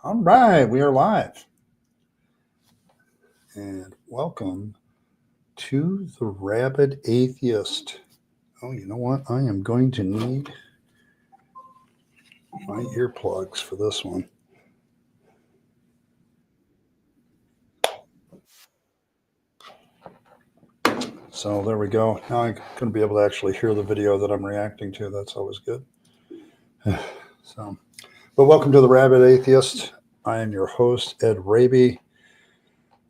All right, we are live. And welcome to the Rabyd Atheist. Oh, you know what? I am going to need my earplugs for this one. So there we go. Now I'm going to be able to actually hear the video that I'm reacting to. That's always good. But welcome to the Rabyd Atheist. I am your host, Ed Rabyd,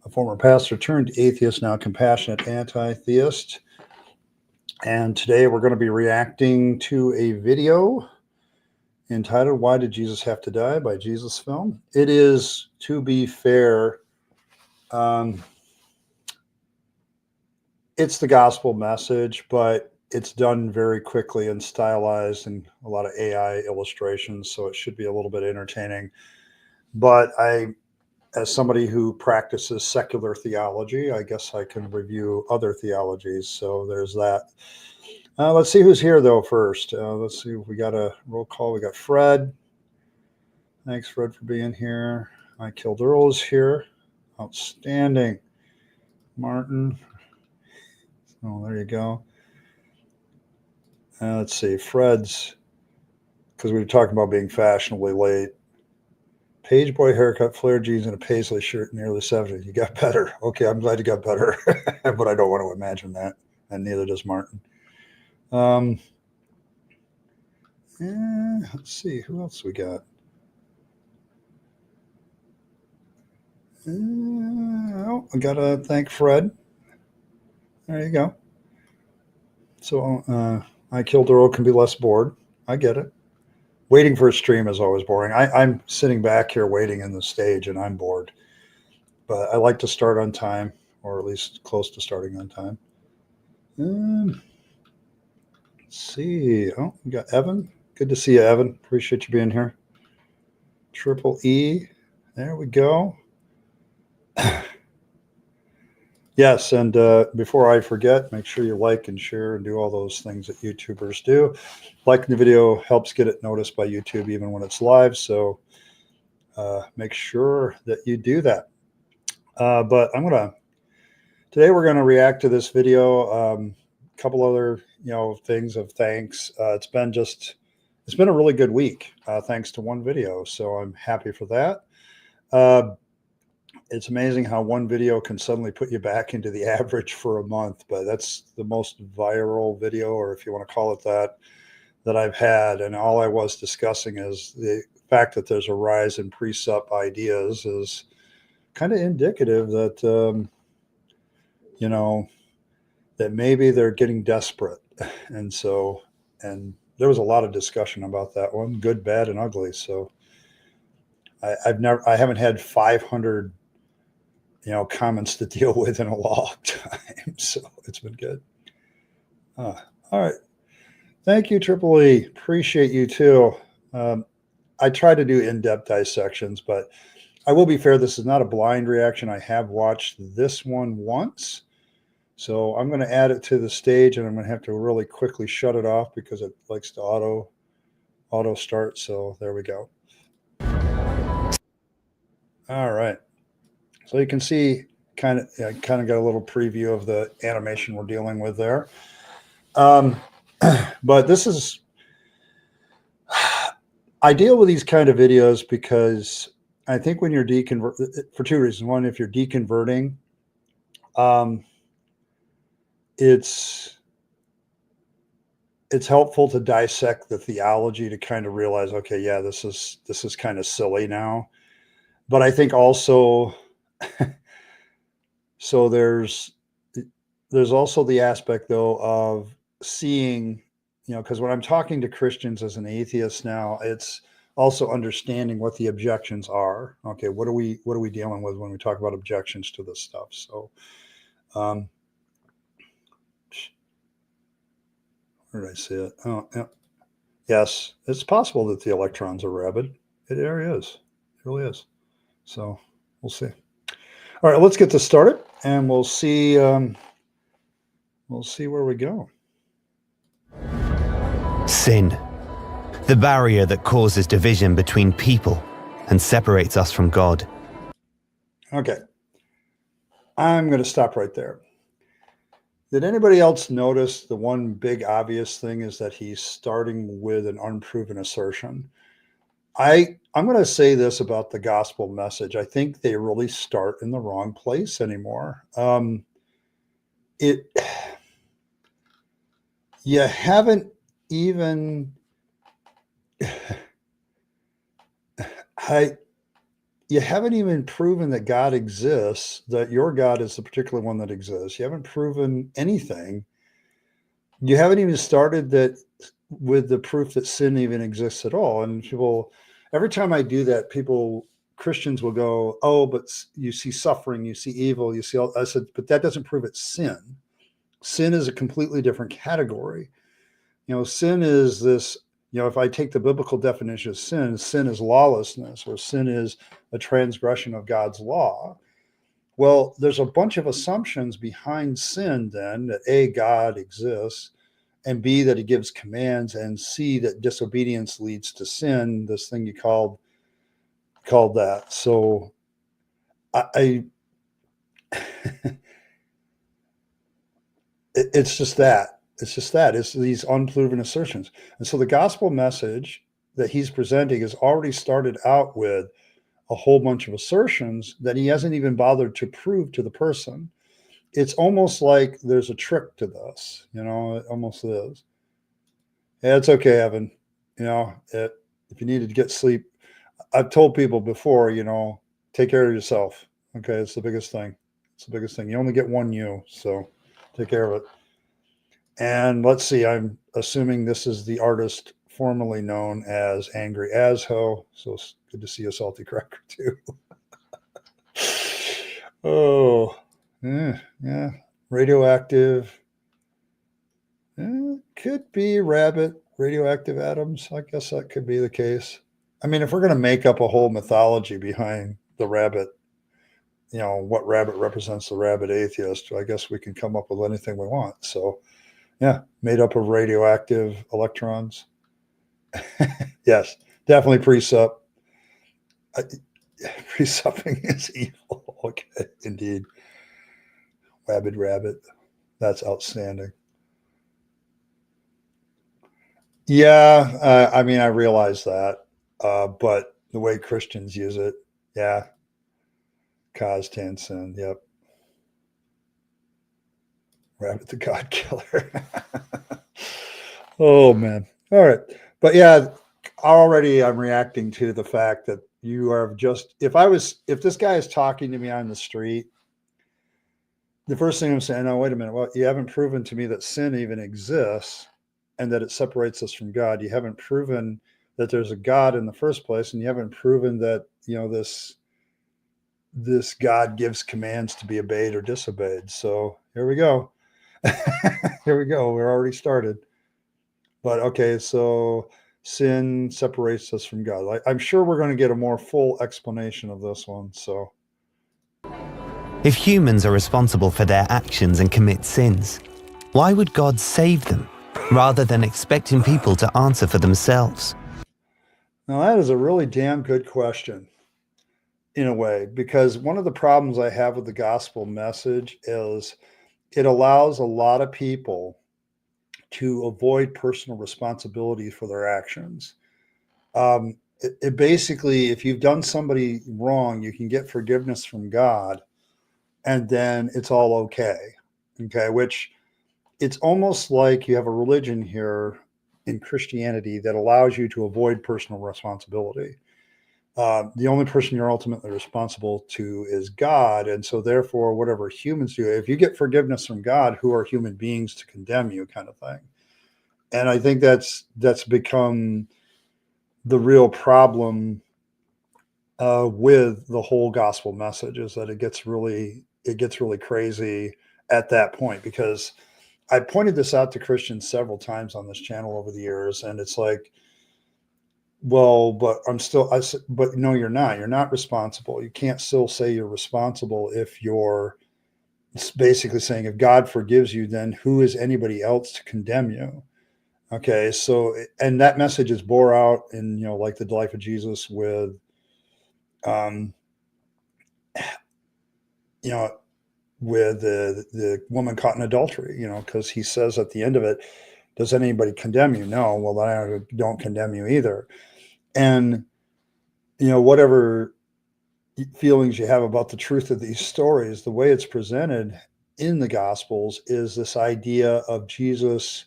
a former pastor turned atheist, now compassionate anti-theist. And today we're going to be reacting to a video entitled "Why Did Jesus Have to Die?" by Jesus Film. It is, to be fair, it's the gospel message, but it's done very quickly and stylized and a lot of AI illustrations, so it should be a little bit entertaining. But as somebody who practices secular theology, I guess I can review other theologies. So there's that. Let's see who's here, though, first. Let's see if we got a roll call. We got Fred. Thanks, Fred, for being here. I Killed Earl's here. Outstanding. Martin. Oh, there you go. Let's see. Fred's, because we were talking about being fashionably late. Page boy haircut, flared jeans, and a paisley shirt, nearly 70. You got better. Okay, I'm glad you got better. But I don't want to imagine that. And neither does Martin. Let's see. Who else we got? I got to thank Fred. There you go. So I Killed Earl can be less bored. I get it. Waiting for a stream is always boring. I'm sitting back here waiting in the stage and I'm bored. But I like to start on time, or at least close to starting on time. Let's see. Oh, we got Evan. Good to see you, Evan. Appreciate you being here. Triple E. There we go. Yes, and before I forget, make sure you like and share and do all those things that YouTubers do. Liking the video helps get it noticed by YouTube even when it's live, so make sure that you do that. But today we're gonna react to this video. A couple other things of thanks. It's been a really good week thanks to one video, so I'm happy for that. It's amazing how one video can suddenly put you back into the average for a month, but that's the most viral video, or if you want to call it that I've had. And all I was discussing is the fact that there's a rise in pre-sup ideas is kind of indicative that, that maybe they're getting desperate. And there was a lot of discussion about that one, good, bad, and ugly. So I haven't had 500 comments to deal with in a long time. So it's been good. All right. Thank you, Triple E. Appreciate you too. I try to do in-depth dissections, but I will be fair. This is not a blind reaction. I have watched this one once. So I'm going to add it to the stage, and I'm going to have to really quickly shut it off because it likes to auto start. So there we go. All right. So you can see kind of got a little preview of the animation we're dealing with there. But this is, I deal with these kind of videos because I think when you're for two reasons. One, if you're deconverting, it's helpful to dissect the theology to kind of realize, okay, yeah, this is kind of silly now. But I think also, so there's also the aspect though of seeing, because when I'm talking to Christians as an atheist now, it's also understanding what the objections are. Okay, what are we dealing with when we talk about objections to this stuff? So, where did I see it? Oh, yeah. Yes, it's possible that the electrons are rabid. It really is. It really is. So we'll see. All right, let's get this started, and we'll see. We'll see where we go. Sin, the barrier that causes division between people, and separates us from God. Okay. I'm going to stop right there. Did anybody else notice the one big obvious thing is that he's starting with an unproven assertion? I'm going to say this about the gospel message. I think they really start in the wrong place anymore. You haven't even you haven't even proven that God exists, that your God is the particular one that exists. You haven't proven anything. You haven't even started that with the proof that sin even exists at all. And people, every time I do that, Christians will go, oh, but you see suffering, you see evil, you see all. I said, but that doesn't prove it's sin. Sin is a completely different category. Sin is this, if I take the biblical definition of sin is lawlessness, or sin is a transgression of God's law. Well, there's a bunch of assumptions behind sin then, that A, God exists, and B, that he gives commands, and C, that disobedience leads to sin, this thing you called that. So I it's just that. It's these unproven assertions. And so the gospel message that he's presenting has already started out with a whole bunch of assertions that he hasn't even bothered to prove to the person. It's almost like there's a trick to this, it almost is. Yeah, it's okay, Evan. If you needed to get sleep, I've told people before, take care of yourself. Okay, it's the biggest thing. You only get one you, so take care of it. And let's see, I'm assuming this is the artist formerly known as Angry Asho. So it's good to see a salty cracker too. Oh, yeah. Radioactive. Could be Rabyd, radioactive atoms. I guess that could be the case. I mean, if we're going to make up a whole mythology behind the rabbit, what rabbit represents the rabid atheist, I guess we can come up with anything we want. So, yeah, made up of radioactive electrons. Yes, definitely pre-sup. Pre-supping is evil. Okay, indeed. Rabid rabbit. That's outstanding. Yeah, I mean, I realize that, but the way Christians use it, yeah, cause tan sin. Yep, rabbit the God killer. Oh man. All right, but yeah, already I'm reacting to the fact that you are just. If this guy is talking to me on the street, the first thing I'm saying, no, wait a minute. Well, you haven't proven to me that sin even exists and that it separates us from God. You haven't proven that there's a God in the first place, and you haven't proven that this God gives commands to be obeyed or disobeyed. So here we go. Here we go. We're already started. But okay, so sin separates us from God. I'm sure we're going to get a more full explanation of this one. So If humans are responsible for their actions and commit sins, why would God save them rather than expecting people to answer for themselves? now that is a really damn good question in a way, because one of the problems I have with the gospel message is it allows a lot of people to avoid personal responsibility for their actions. It basically, if you've done somebody wrong, you can get forgiveness from God, and then it's all okay. Okay, which it's almost like you have a religion here in Christianity that allows you to avoid personal responsibility. The only person you're ultimately responsible to is God. And so, therefore, whatever humans do, if you get forgiveness from God, who are human beings to condemn you, kind of thing. And I think that's become the real problem with the whole gospel message, is that it gets really crazy at that point, because I pointed this out to Christians several times on this channel over the years, and it's like, well, but but no, you're not. You're not responsible. You can't still say you're responsible if you're basically saying if God forgives you, then who is anybody else to condemn you? Okay, so and that message is bore out in like the life of Jesus with um, you know, with the woman caught in adultery, because he says at the end of it, does anybody condemn you? No. Well, then I don't condemn you either. And, whatever feelings you have about the truth of these stories, the way it's presented in the Gospels is this idea of Jesus,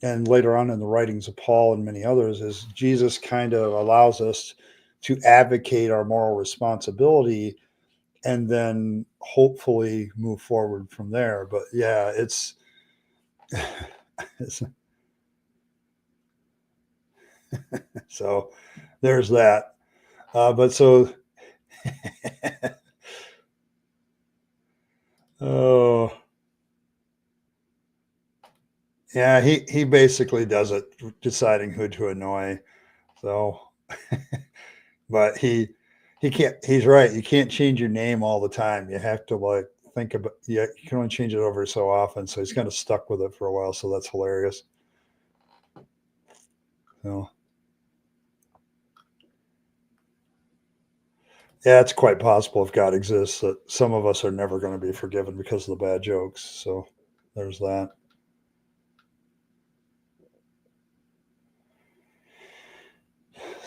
and later on in the writings of Paul and many others, is Jesus kind of allows us to advocate our moral responsibility and then hopefully move forward from there. But yeah, it's, it's so there's that. But so, oh, yeah, he basically does it, deciding who to annoy. So, but he can't. He's right. You can't change your name all the time. You have to like think about. Yeah, you can only change it over so often. So he's kind of stuck with it for a while. So that's hilarious. So yeah, it's quite possible if God exists that some of us are never going to be forgiven because of the bad jokes. So there's that.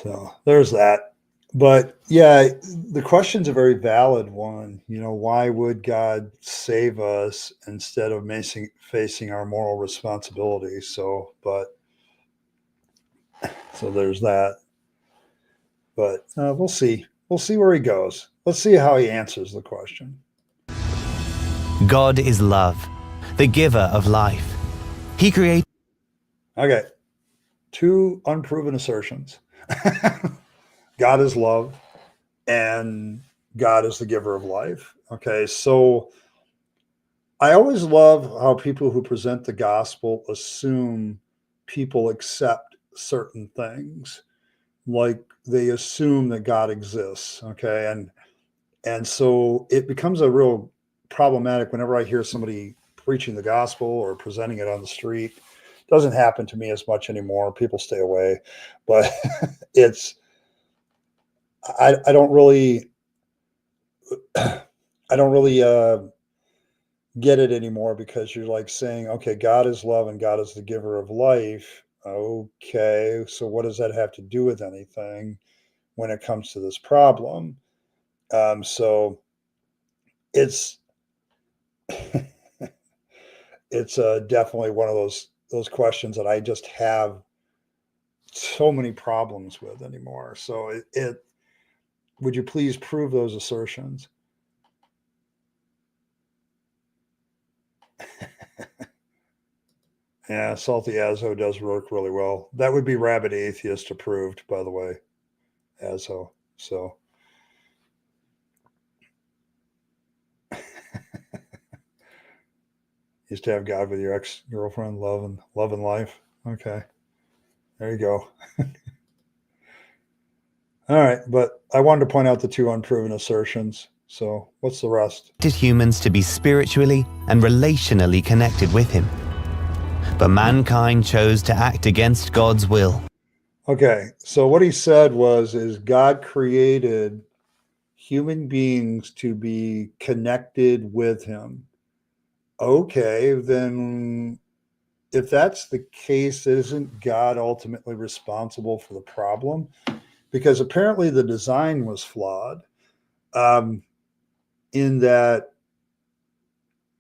So there's that. But yeah, the question's a very valid one. Why would God save us instead of facing our moral responsibility? So there's that. But we'll see. We'll see where he goes. Let's see how he answers the question. God is love, the giver of life. He created. Okay. 2 unproven assertions. God is love and God is the giver of life. Okay. So I always love how people who present the gospel assume people accept certain things. Like they assume that God exists. Okay. And so it becomes a real problematic whenever I hear somebody preaching the gospel or presenting it on the street. It doesn't happen to me as much anymore. People stay away. But it's I don't really I don't really get it anymore, because you're like saying, okay, God is love and God is the giver of life. Okay, so what does that have to do with anything when it comes to this problem? So it's it's definitely one of those questions that I just have so many problems with anymore. So it would you please prove those assertions? Yeah, Salty Azo does work really well. That would be Rabyd Atheist approved, by the way, Azo. So used to have God with your ex-girlfriend, love and life. Okay, there you go. All right, but I wanted to point out the 2 unproven assertions. So what's the rest? Humans to be spiritually and relationally connected with him. But mankind chose to act against God's will. Okay, so what he said is God created human beings to be connected with him. Okay, then if that's the case, isn't God ultimately responsible for the problem? Because apparently the design was flawed, in that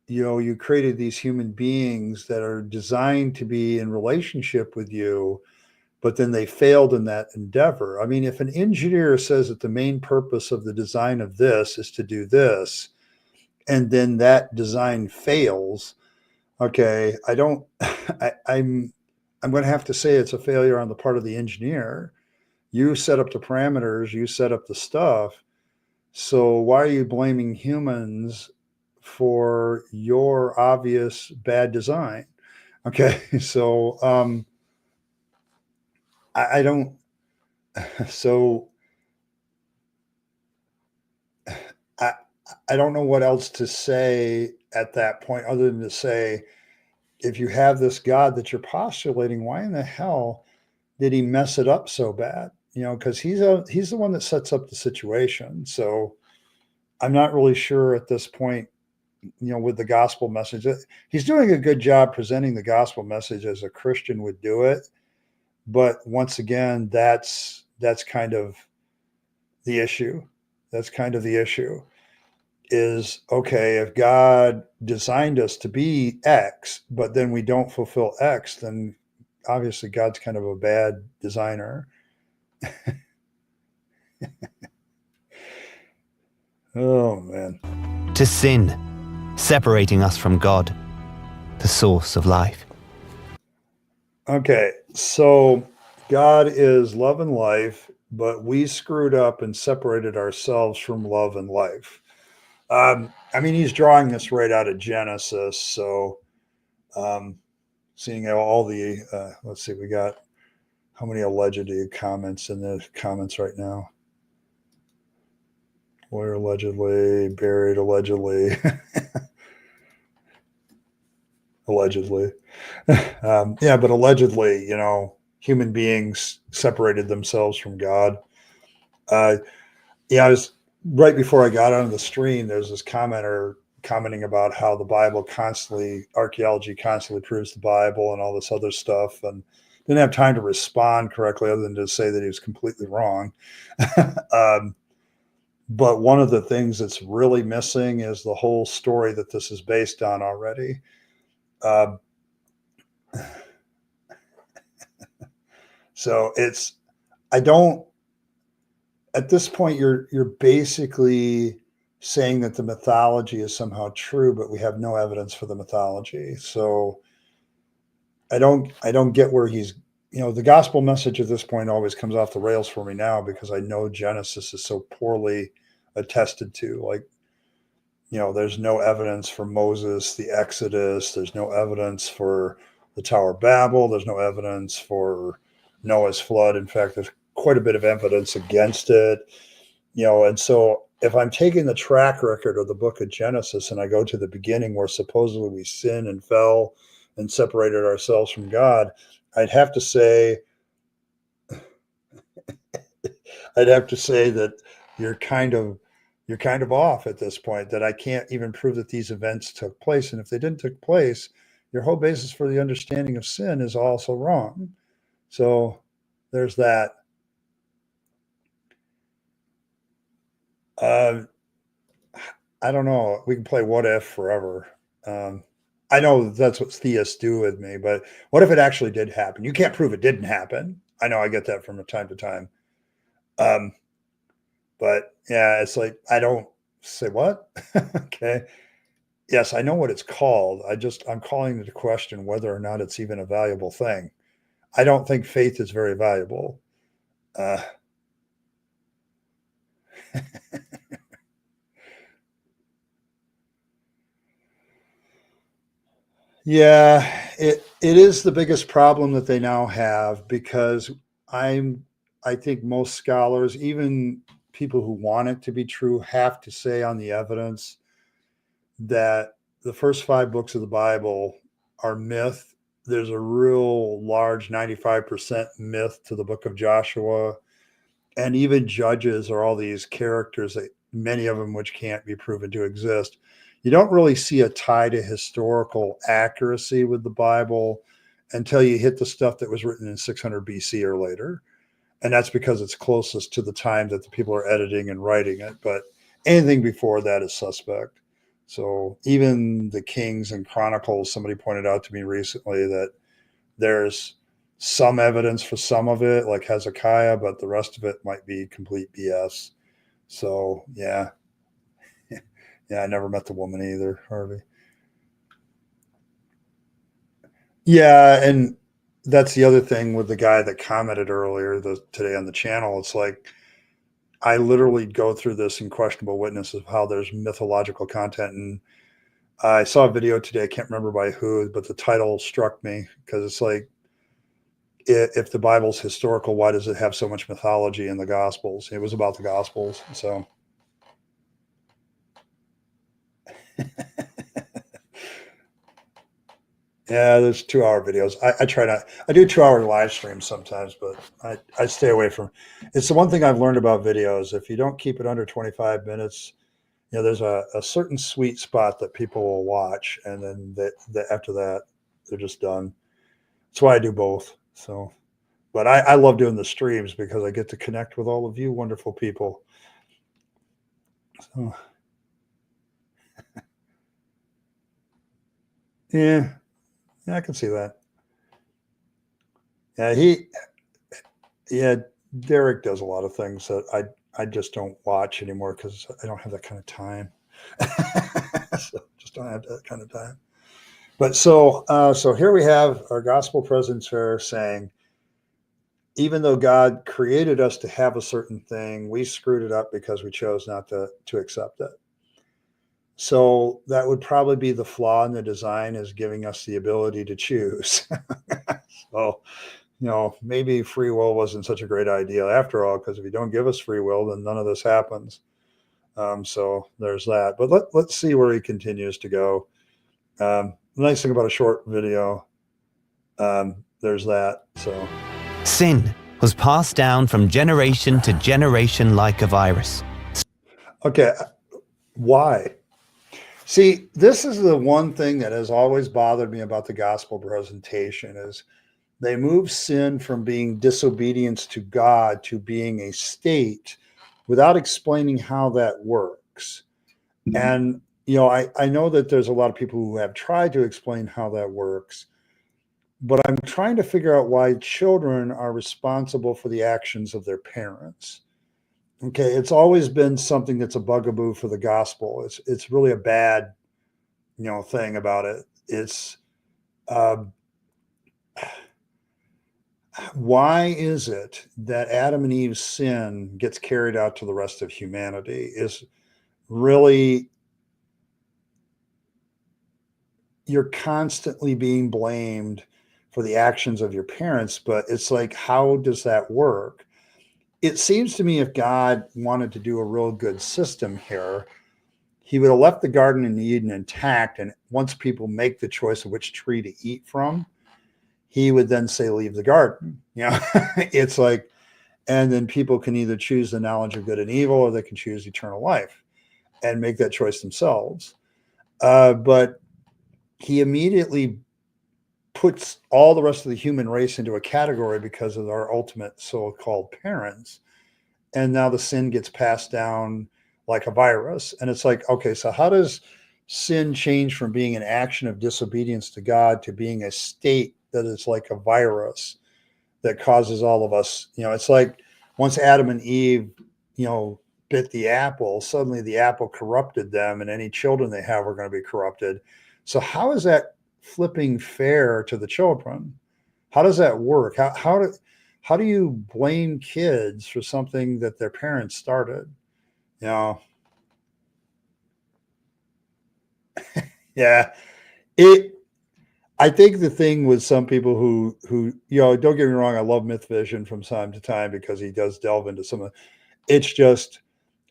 you created these human beings that are designed to be in relationship with you, but then they failed in that endeavor. I mean, if an engineer says that the main purpose of the design of this is to do this, and then that design fails, okay, I don't, I'm going to have to say it's a failure on the part of the engineer. You set up the parameters, you set up the stuff. So why are you blaming humans for your obvious bad design? Okay, so I don't. So I I don't know what else to say at that point other than to say, if you have this God that you're postulating, why in the hell did he mess it up so bad? because he's the one that sets up the situation. So I'm not really sure at this point, with the gospel message. He's doing a good job presenting the gospel message as a Christian would do it. But once again, that's kind of the issue. That's kind of the issue is, okay, if God designed us to be X, but then we don't fulfill X, then obviously God's kind of a bad designer. Oh, man. To sin, separating us from God, the source of life. Okay, so God is love and life, but we screwed up and separated ourselves from love and life. He's drawing this right out of Genesis. So, seeing all the, let's see, we got how many alleged comments in the comments right now? Lawyer allegedly, buried allegedly, allegedly. Yeah, but allegedly, human beings separated themselves from God. I was right before I got on the stream. There's this commenter commenting about how the Bible archaeology constantly proves the Bible and all this other stuff, and didn't have time to respond correctly other than to say that he was completely wrong. But one of the things that's really missing is the whole story that this is based on already. So at this point, you're basically saying that the mythology is somehow true, but we have no evidence for the mythology. So I don't get where he's, the gospel message at this point always comes off the rails for me now, because I know Genesis is so poorly attested to. Like, there's no evidence for Moses, the Exodus. There's no evidence for the Tower of Babel. There's no evidence for Noah's flood. In fact, there's quite a bit of evidence against it. And so if I'm taking the track record of the book of Genesis and I go to the beginning where supposedly we sinned and fell and separated ourselves from God, I'd have to say that you're kind of off at this point, that I can't even prove that these events took place. And if they didn't take place, your whole basis for the understanding of sin is also wrong. So there's that. I don't know. We can play what if forever. I know that's what theists do with me, but what if it actually did happen? You can't prove it didn't happen. I know I get that from time to time. But yeah, it's like, I don't say what? Okay. Yes, I know what it's called. I'm calling into question whether or not it's even a valuable thing. I don't think faith is very valuable. Yeah, it is the biggest problem that they now have, because I think most scholars, even people who want it to be true, have to say on the evidence that the first 5 books of the Bible are myth. There's a real large 95% myth to the book of Joshua, and even Judges are all these characters that many of them which can't be proven to exist. You don't really see a tie to historical accuracy with the Bible until you hit the stuff that was written in 600 BC or later. And that's because it's closest to the time that the people are editing and writing it. But anything before that is suspect. So even the Kings and Chronicles, somebody pointed out to me recently that there's some evidence for some of it, like Hezekiah, but the rest of it might be complete BS. So yeah. Yeah, I never met the woman either, Harvey. Yeah, and that's the other thing with the guy that commented earlier today on the channel. It's like, I literally go through this in Questionable Witness of how there's mythological content. And I saw a video today, I can't remember by who, but the title struck me, because it's like, if the Bible's historical, why does it have so much mythology in the Gospels? It was about the Gospels. So Yeah, there's 2 hour videos. I try not. I do 2 hour live streams sometimes, but I stay away from. It's the one thing I've learned about videos. If you don't keep it under 25 minutes, there's a certain sweet spot that people will watch, and then after that, they're just done. That's why I do both. So, but I love doing the streams because I get to connect with all of you wonderful people. So, yeah, yeah, I can see that. Yeah, yeah, Derek does a lot of things that I just don't watch anymore because I don't have that kind of time. So just don't have that kind of time. But so here we have our gospel presence here saying, even though God created us to have a certain thing, we screwed it up because we chose not to accept it. So that would probably be the flaw in the design, is giving us the ability to choose. So, maybe free will wasn't such a great idea after all, because if you don't give us free will, then none of this happens. So there's that. But let's see where he continues to go. The nice thing about a short video, there's that. So Sin was passed down from generation to generation like a virus. okay, why? See, this is the one thing that has always bothered me about the gospel presentation is they move sin from being disobedience to God to being a state without explaining how that works. And, I know that there's a lot of people who have tried to explain how that works, but I'm trying to figure out why children are responsible for the actions of their parents. Okay, it's always been something that's a bugaboo for the gospel. It's really a bad, thing about it. It's um, why is it that Adam and Eve's sin gets carried out to the rest of humanity? Is really, you're constantly being blamed for the actions of your parents, but it's like, how does that work? It seems to me if God wanted to do a real good system here, he would have left the Garden in Eden intact. And once people make the choice of which tree to eat from, he would then say, leave the garden. It's like, and then people can either choose the knowledge of good and evil, or they can choose eternal life and make that choice themselves. But he immediately puts all the rest of the human race into a category because of our ultimate so-called parents. And now the sin gets passed down like a virus. And it's like, okay, so how does sin change from being an action of disobedience to God to being a state that is like a virus that causes all of us? It's like once Adam and Eve, bit the apple, suddenly the apple corrupted them, and any children they have are going to be corrupted. So how is that flipping fair to the children? How does that work? How do you blame kids for something that their parents started? You know, yeah. It I think the thing with some people who don't get me wrong, I love Myth Vision from time to time because he does delve into some of it's just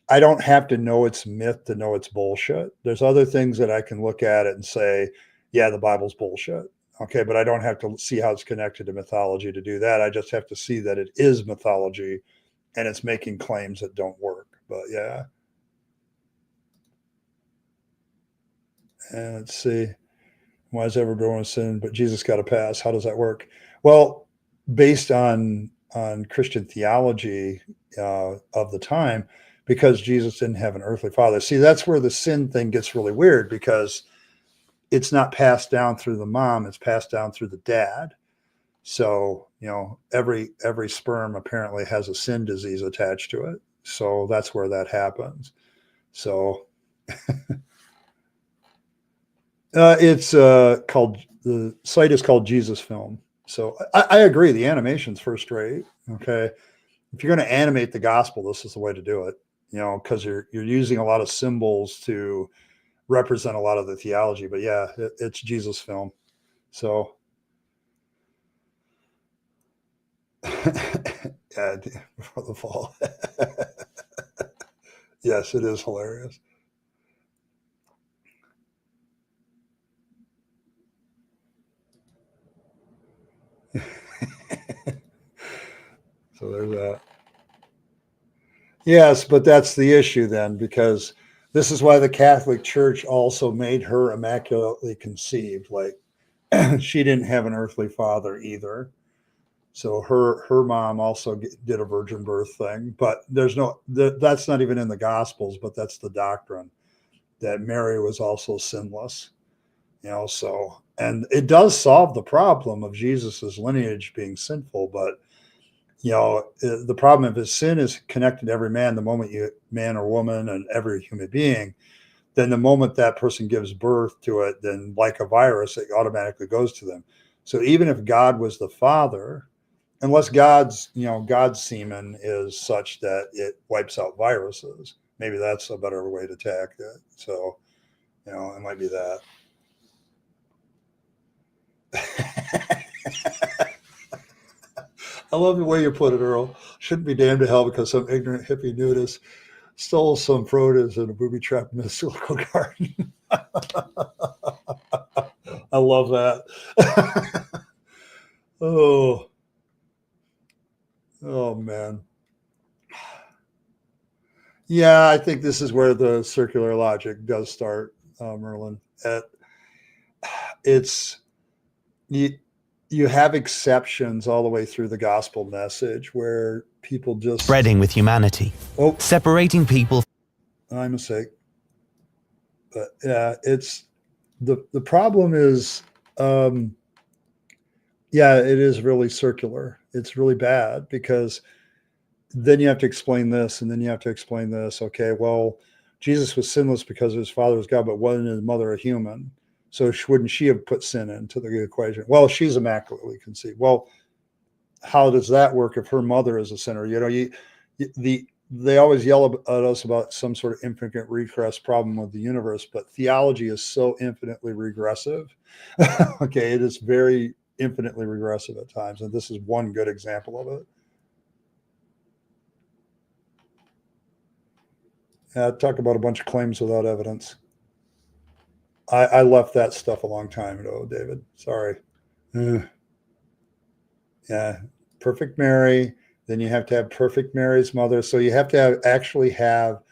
I don't have to know it's myth to know it's bullshit. There's other things that I can look at it and say, yeah, the Bible's bullshit. Okay, but I don't have to see how it's connected to mythology to do that. I just have to see that it is mythology and it's making claims that don't work. But yeah. And let's see. Why is everyone sin? But Jesus got a pass. How does that work? Well, based on Christian theology of the time, because Jesus didn't have an earthly father. See, that's where the sin thing gets really weird because it's not passed down through the mom; it's passed down through the dad. So every sperm apparently has a sin disease attached to it. So that's where that happens. So it's called the site is called Jesus Film. So I agree. The animation's first rate. Okay, if you're going to animate the gospel, this is the way to do it. Because you're using a lot of symbols to represent a lot of the theology. But yeah, it's Jesus Film. So yeah, before the fall. Yes, it is hilarious. there's that. Yes, but that's the issue then, because this is why the Catholic Church also made her immaculately conceived. Like she didn't have an earthly father either. So her mom also did a virgin birth thing, but that's not even in the Gospels, but that's the doctrine that Mary was also sinless. So, and it does solve the problem of Jesus's lineage being sinful, but the problem of his sin is connected to every man. The moment man or woman, and every human being, then the moment that person gives birth to it, then like a virus, it automatically goes to them. So even if God was the father, unless God's semen is such that it wipes out viruses, maybe that's a better way to attack it. So, it might be that. I love the way you put it, Earl. Shouldn't be damned to hell because some ignorant hippie nudist stole some produce in a booby trap mystical garden. I love that. Oh man. Yeah, I think this is where the circular logic does start, Merlin. It's you have exceptions all the way through the gospel message where people just spreading with humanity, separating people. My mistake. But yeah, it's the problem is, it is really circular. It's really bad because then you have to explain this, and then you have to explain this. Okay, well, Jesus was sinless because his father was God, but wasn't his mother a human? So wouldn't she have put sin into the equation? Well, she's immaculately conceived. Well, how does that work if her mother is a sinner? They always yell at us about some sort of infinite regress problem with the universe, but theology is so infinitely regressive. Okay, it is very infinitely regressive at times, and this is one good example of it. Talk about a bunch of claims without evidence. I left that stuff a long time ago, David. Sorry. Yeah, perfect Mary. Then you have to have perfect Mary's mother. So you have to actually have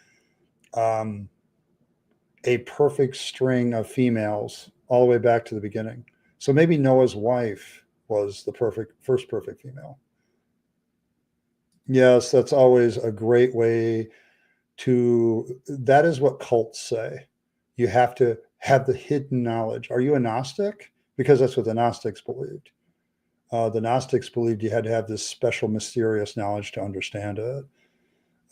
a perfect string of females all the way back to the beginning. So maybe Noah's wife was the first perfect female. Yes, that's always a great way that is what cults say. You have to have the hidden knowledge. Are you a Gnostic? Because that's what the Gnostics believed. The Gnostics believed you had to have this special mysterious knowledge to understand it.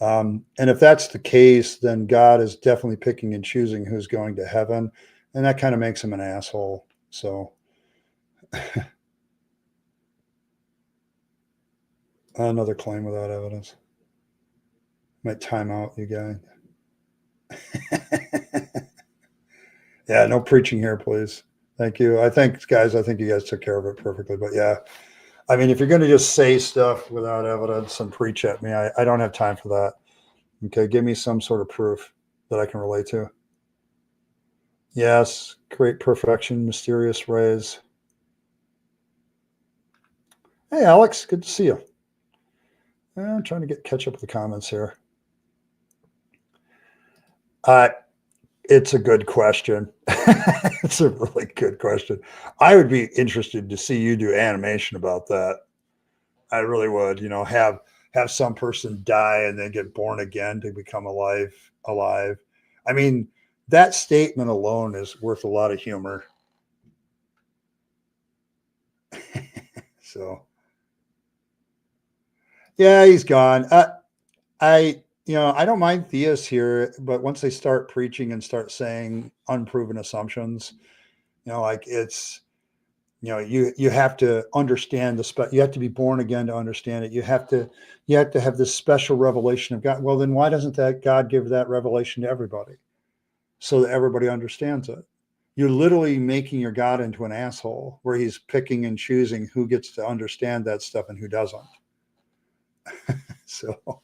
And if that's the case, then God is definitely picking and choosing who's going to heaven. And that kind of makes him an asshole. So another claim without evidence. Might time out, you guys. Yeah, no preaching here, please. Thank you. I think you guys took care of it perfectly. But yeah, I mean, if you're going to just say stuff without evidence and preach at me, I don't have time for that. Okay, give me some sort of proof that I can relate to. Yes, great perfection, mysterious rays. Hey, Alex, good to see you. I'm trying to catch up with the comments here. It's a good question. It's a really good question. I would be interested to see you do animation about that. I really would. Have some person die and then get born again to become alive. I mean, that statement alone is worth a lot of humor. So, yeah, he's gone. I don't mind theists here, but once they start preaching and start saying unproven assumptions, like it's, you have to understand you have to be born again to understand it. You have to have this special revelation of God. Well, then why doesn't that God give that revelation to everybody so that everybody understands it? You're literally making your God into an asshole where he's picking and choosing who gets to understand that stuff and who doesn't. So,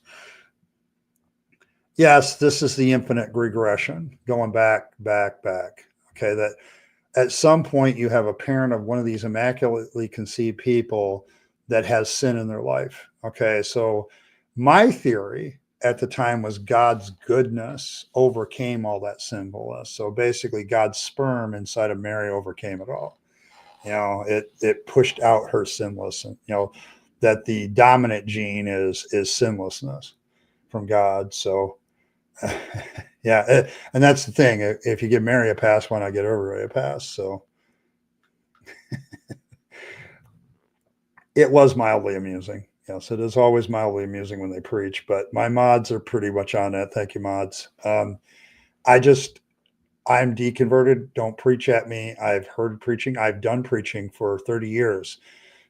yes, this is the infinite regression going back. Okay, that at some point you have a parent of one of these immaculately conceived people that has sin in their life. Okay, so my theory at the time was God's goodness overcame all that sinfulness. So basically, God's sperm inside of Mary overcame it all. It pushed out her sinless, and that the dominant gene is sinlessness from God. So yeah, and that's the thing. If you give Mary a pass, why not get everybody a pass? So it was mildly amusing. Yes, it is always mildly amusing when they preach, but my mods are pretty much on that. Thank you, mods. I just, I'm deconverted. Don't preach at me. I've heard preaching. I've done preaching for 30 years.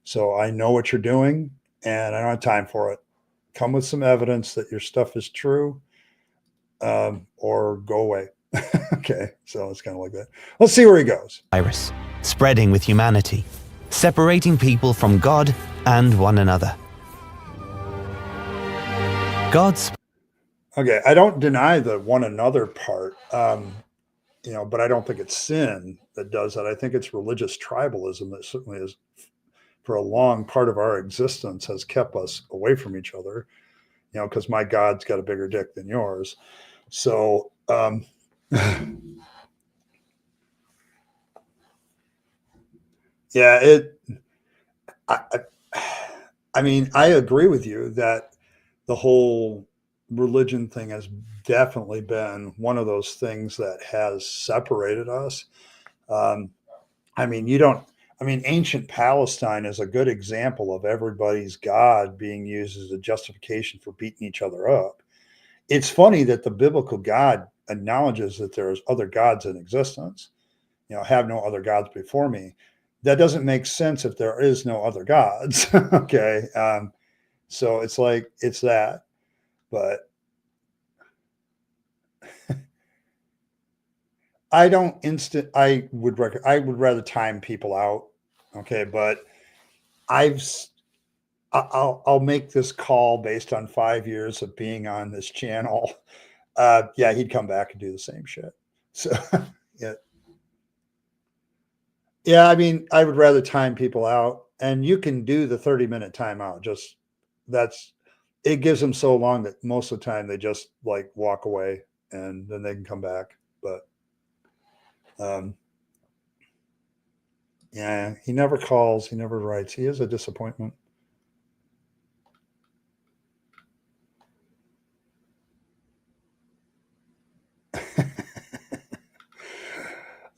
So I know what you're doing and I don't have time for it. Come with some evidence that your stuff is true, or go away. Okay. So it's kind of like that. Let's see where he goes. Virus, spreading with humanity, separating people from God and one another. God's Okay, I don't deny the one another part, but I don't think it's sin that does that. I think it's religious tribalism that certainly is, for a long part of our existence, has kept us away from each other. Because my God's got a bigger dick than yours. So, yeah, I mean, I agree with you that the whole religion thing has definitely been one of those things that has separated us. Um, I mean, ancient Palestine is a good example of everybody's God being used as a justification for beating each other up. It's funny that the biblical God acknowledges that there's other gods in existence. Have no other gods before me. That doesn't make sense if there is no other gods. Okay. So it's like, it's that, but I would rather time people out. Okay. But I'll make this call based on 5 years of being on this channel. Yeah, he'd come back and do the same shit. So yeah. Yeah, I mean, I would rather time people out, and you can do the 30-minute timeout. Just that's it gives them so long that most of the time they just like walk away and then they can come back. But yeah, he never calls, he never writes. He is a disappointment.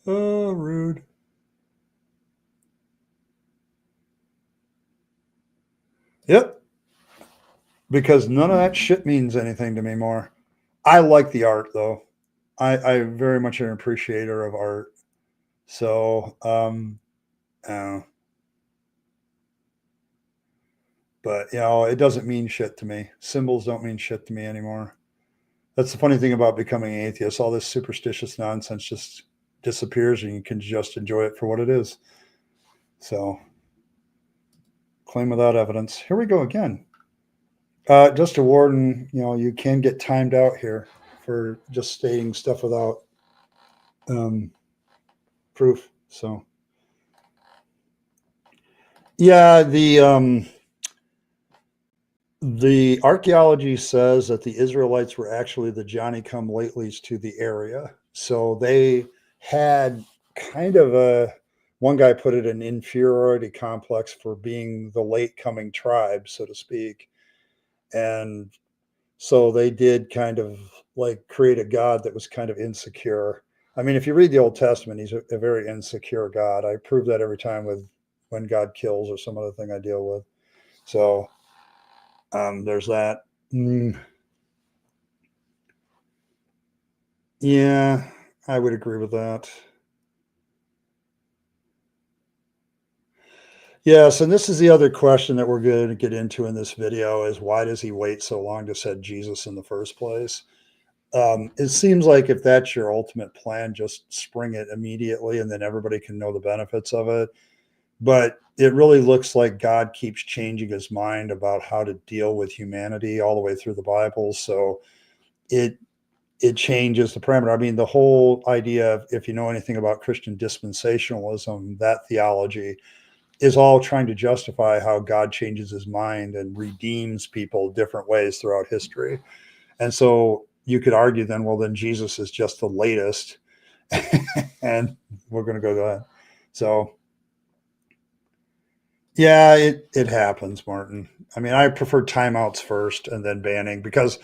Oh, rude. Yep. Because none of that shit means anything to me more. I like the art though. I very much an appreciator of art. So, but it doesn't mean shit to me. Symbols don't mean shit to me anymore. That's the funny thing about becoming an atheist. All this superstitious nonsense just disappears and you can just enjoy it for what it is. So, claim without evidence. Here we go again. Just a warning, you can get timed out here for just stating stuff without proof. So, yeah, the archaeology says that the Israelites were actually the Johnny-come-latelys to the area. So they had kind of one guy put it, an inferiority complex for being the late coming tribe, so to speak. And so they did kind of like create a God that was kind of insecure. I mean, if you read the Old Testament, he's a very insecure God. I prove that every time with when God kills or some other thing I deal with. So there's that. Yeah, I would agree with that. Yes, and this is the other question that we're going to get into in this video is why does he wait so long to send Jesus in the first place? It seems like if that's your ultimate plan, just spring it immediately and then everybody can know the benefits of it. But it really looks like God keeps changing his mind about how to deal with humanity all the way through the Bible. So it changes the parameter. I mean, the whole idea of, if you know anything about Christian dispensationalism, that theology, is all trying to justify how God changes his mind and redeems people different ways throughout history. And so you could argue then, well, then Jesus is just the latest. And we're going to go ahead. So, yeah, it happens, Martin. I mean, I prefer timeouts first and then banning, because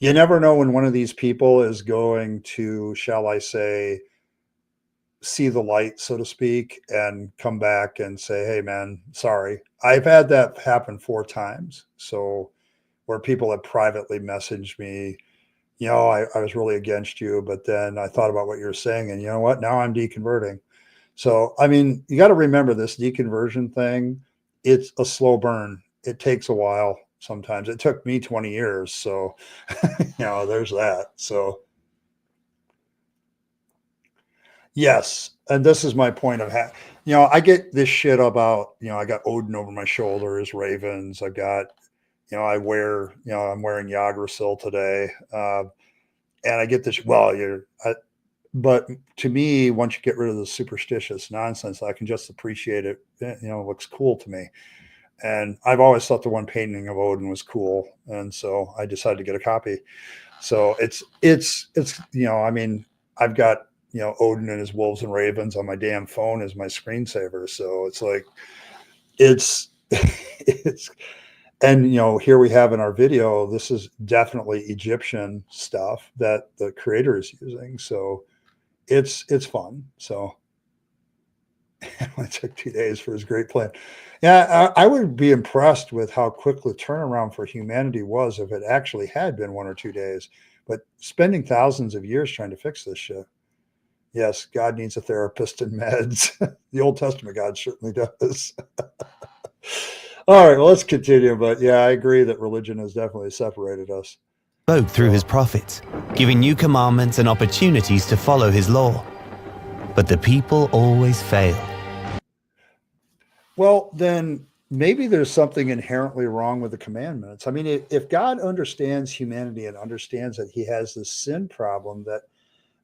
you never know when one of these people is going to, shall I say, see the light, so to speak, and come back and say, hey, man, sorry. I've had that happen 4 times. So, where people have privately messaged me, I was really against you, but then I thought about what you're saying, and you know what? Now I'm deconverting. So, I mean, you got to remember this deconversion thing, it's a slow burn. It takes a while sometimes. It took me 20 years. So, there's that. So, yes. And this is my point of, I get this shit about, I got Odin over my shoulder as Ravens. I got, I'm wearing Yggdrasil today. And I get this, well, but to me, once you get rid of the superstitious nonsense, I can just appreciate it. It looks cool to me. And I've always thought the one painting of Odin was cool. And so I decided to get a copy. So it's, I mean, I've got, Odin and his wolves and ravens on my damn phone as my screensaver. So it's like, it's, and here we have in our video, this is definitely Egyptian stuff that the creator is using. So it's fun. So it took 2 days for his great plan. Yeah, I would be impressed with how quick the turnaround for humanity was if it actually had been 1 or 2 days. But spending thousands of years trying to fix this shit. Yes, God needs a therapist and meds. The Old Testament God certainly does. All right, well, let's continue. But yeah, I agree that religion has definitely separated us. Spoke through his prophets, giving new commandments and opportunities to follow his law. But the people always fail. Well, then maybe there's something inherently wrong with the commandments. I mean, if God understands humanity and understands that he has this sin problem,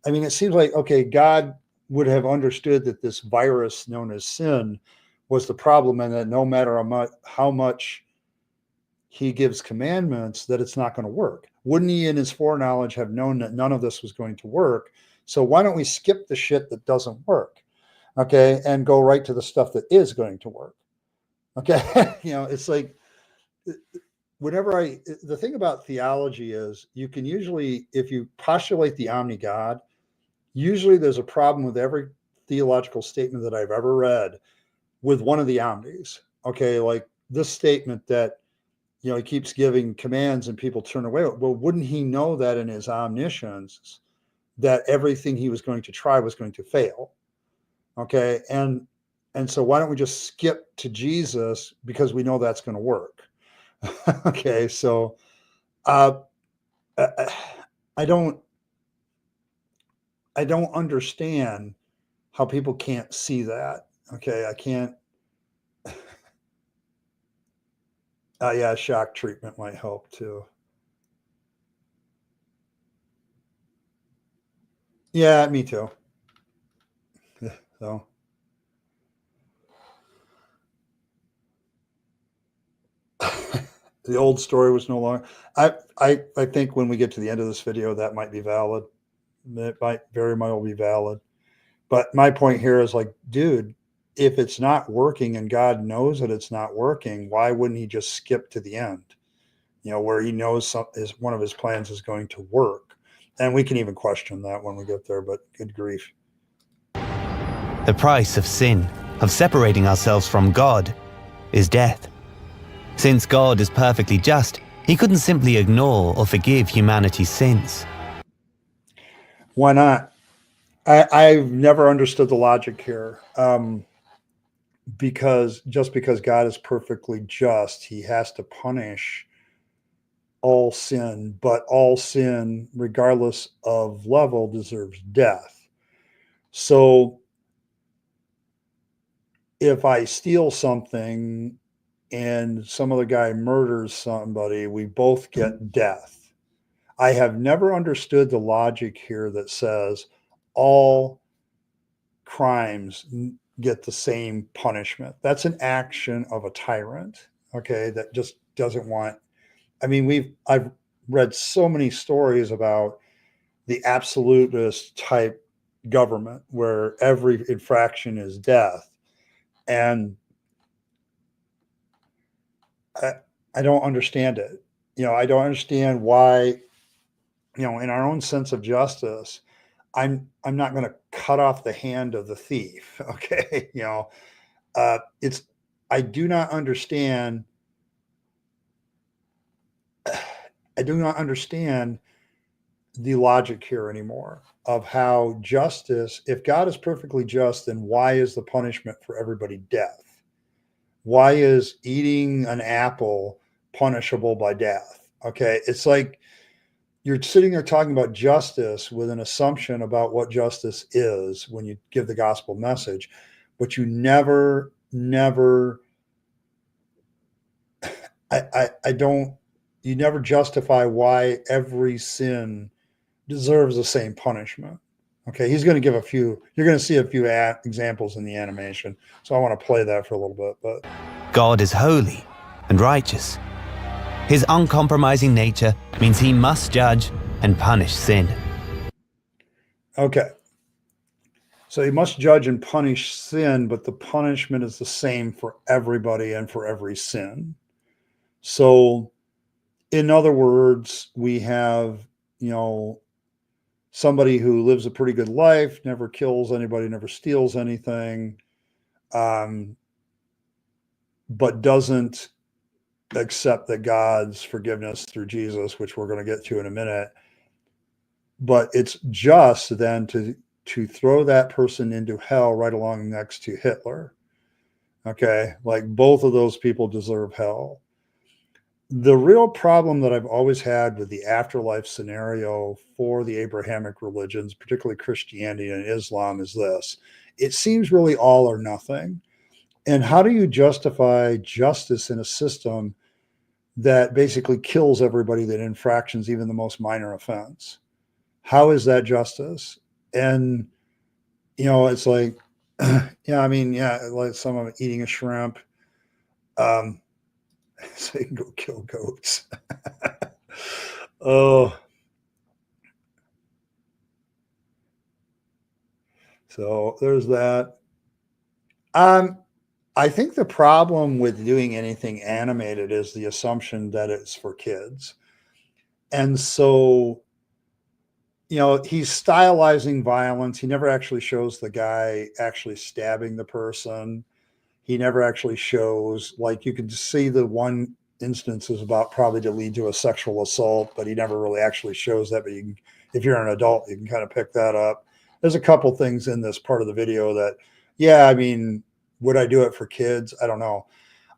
it seems like, okay, God would have understood that this virus known as sin was the problem, and that no matter how much he gives commandments, that it's not going to work. Wouldn't he, in his foreknowledge, have known that none of this was going to work? So why don't we skip the shit that doesn't work? Okay. And go right to the stuff that is going to work. Okay. It's like, the thing about theology is you can usually, if you postulate the omni God, usually there's a problem with every theological statement that I've ever read with one of the omnis. Okay. Like this statement that, he keeps giving commands and people turn away. Well, wouldn't he know that in his omniscience that everything he was going to try was going to fail? Okay. And so why don't we just skip to Jesus, because we know that's going to work. Okay. So I don't understand how people can't see that. Okay. I can't. Yeah, shock treatment might help too. Yeah, me too. So the old story was no longer. I think when we get to the end of this video, that might be valid. It might very well be valid. But my point here is like, dude, if it's not working and God knows that it's not working, why wouldn't he just skip to the end? Where he knows one of his plans is going to work. And we can even question that when we get there, but good grief. The price of sin, of separating ourselves from God, is death. Since God is perfectly just, he couldn't simply ignore or forgive humanity's sins. Why not? I've never understood the logic here. Because God is perfectly just, he has to punish all sin, but all sin, regardless of level, deserves death. So if I steal something and some other guy murders somebody, we both get death. I have never understood the logic here that says all crimes get the same punishment. That's an action of a tyrant, okay, that just doesn't want. I mean, I've read so many stories about the absolutist type government where every infraction is death. And I, I don't understand it. I don't understand why, in our own sense of justice, I'm not going to cut off the hand of the thief. Okay. It's, I do not understand. I do not understand the logic here anymore of how justice, if God is perfectly just, then why is the punishment for everybody death? Why is eating an apple punishable by death? Okay. It's like you're sitting there talking about justice with an assumption about what justice is when you give the gospel message, but you never, I don't, you never justify why every sin deserves the same punishment. Okay, he's going to give a few. You're going to see a few examples in the animation. So I want to play that for a little bit. But God is holy and righteous. His uncompromising nature means he must judge and punish sin. Okay, so he must judge and punish sin, but the punishment is the same for everybody and for every sin. So, in other words, we have, somebody who lives a pretty good life, never kills anybody, never steals anything, but doesn't accept that God's forgiveness through Jesus, which we're going to get to in a minute. But it's just then to throw that person into hell right along next to Hitler. Okay, like both of those people deserve hell. The real problem that I've always had with the afterlife scenario for the Abrahamic religions, particularly Christianity and Islam, is this: it seems really all or nothing. And how do you justify justice in a system that basically kills everybody that infractions even the most minor offense? How is that justice? And it's like, like someone eating a shrimp, so you can go kill goats. Oh, so there's that. I think the problem with doing anything animated is the assumption that it's for kids. And so, he's stylizing violence. He never actually shows the guy actually stabbing the person. He never actually shows, like, you can see the one instance is about probably to lead to a sexual assault, but he never really actually shows that. But if you're an adult, you can kind of pick that up. There's a couple things in this part of the video that, yeah, I mean, would I do it for kids? I don't know.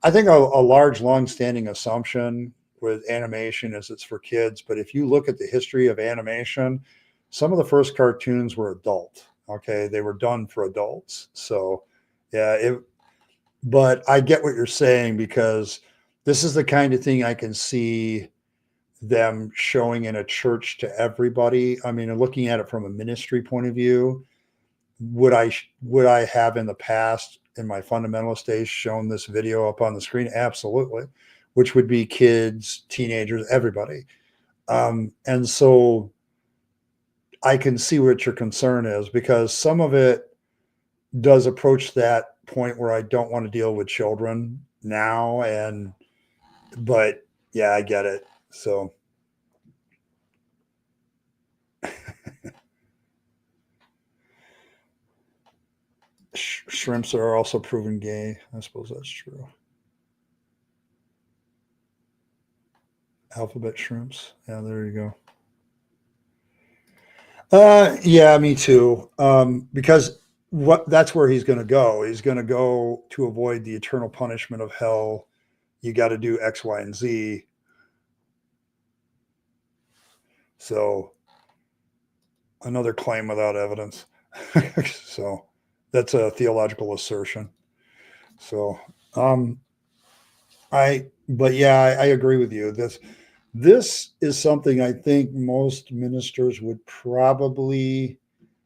I think a large, long-standing assumption with animation is it's for kids. But if you look at the history of animation, some of the first cartoons were adult. Okay, they were done for adults. So, yeah, but I get what you're saying, because this is the kind of thing I can see them showing in a church to everybody. I mean, looking at it from a ministry point of view, would I have in the past in my fundamentalist days shown this video up on the screen? Absolutely. Which would be kids, teenagers, everybody. And so I can see what your concern is, because some of it does approach that point where I don't want to deal with children now. But yeah, I get it. So shrimps are also proven gay. I suppose that's true. Alphabet shrimps. Yeah, there you go. Yeah, me too. Because that's where he's going to go. He's going to go to avoid the eternal punishment of hell. You got to do X, Y, and Z. So another claim without evidence. So that's a theological assertion. So, but yeah, I agree with you. This is something I think most ministers would probably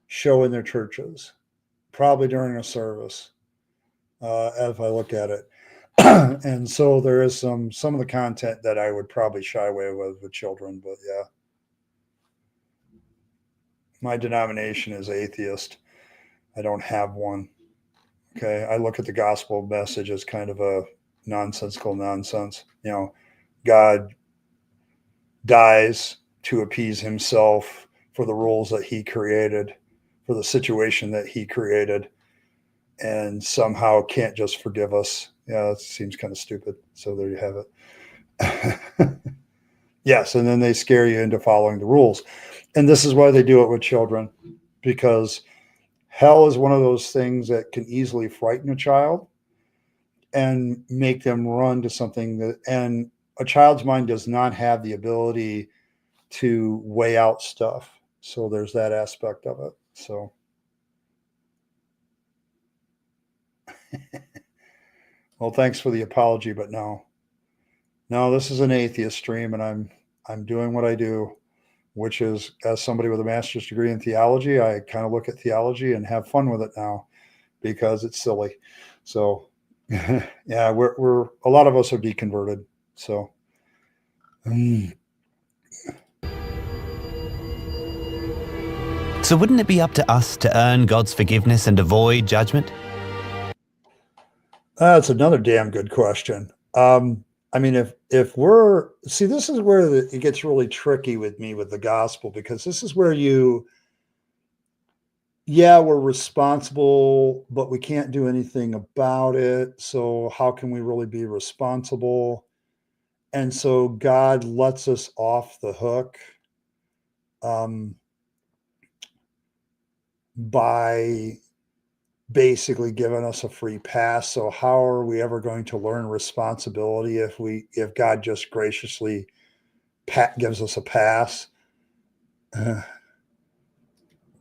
show in their churches, probably during a service. if I look at it. And so there is some of the content that I would probably shy away with children, but yeah. My denomination is atheist. I don't have one. Okay. I look at the gospel message as kind of a nonsensical nonsense. God dies to appease himself for the rules that he created, for the situation that he created, and somehow can't just forgive us. Yeah, it seems kind of stupid. So there you have it. Yes, and then they scare you into following the rules. And this is why they do it with children, because hell is one of those things that can easily frighten a child and make them run to something that, and a child's mind does not have the ability to weigh out stuff. So there's that aspect of it. So, well, thanks for the apology, but no, this is an atheist stream, and I'm doing what I do, which is, as somebody with a master's degree in theology, I kind of look at theology and have fun with it now because it's silly. So, yeah, we're a lot of us are deconverted. So, So wouldn't it be up to us to earn God's forgiveness and avoid judgment? That's another damn good question. I mean, if we're, see, this is where it gets really tricky with me with the gospel, because this is where we're responsible, but we can't do anything about it. So how can we really be responsible? And so God lets us off the hook by basically giving us a free pass. So how are we ever going to learn responsibility if God just graciously gives us a pass?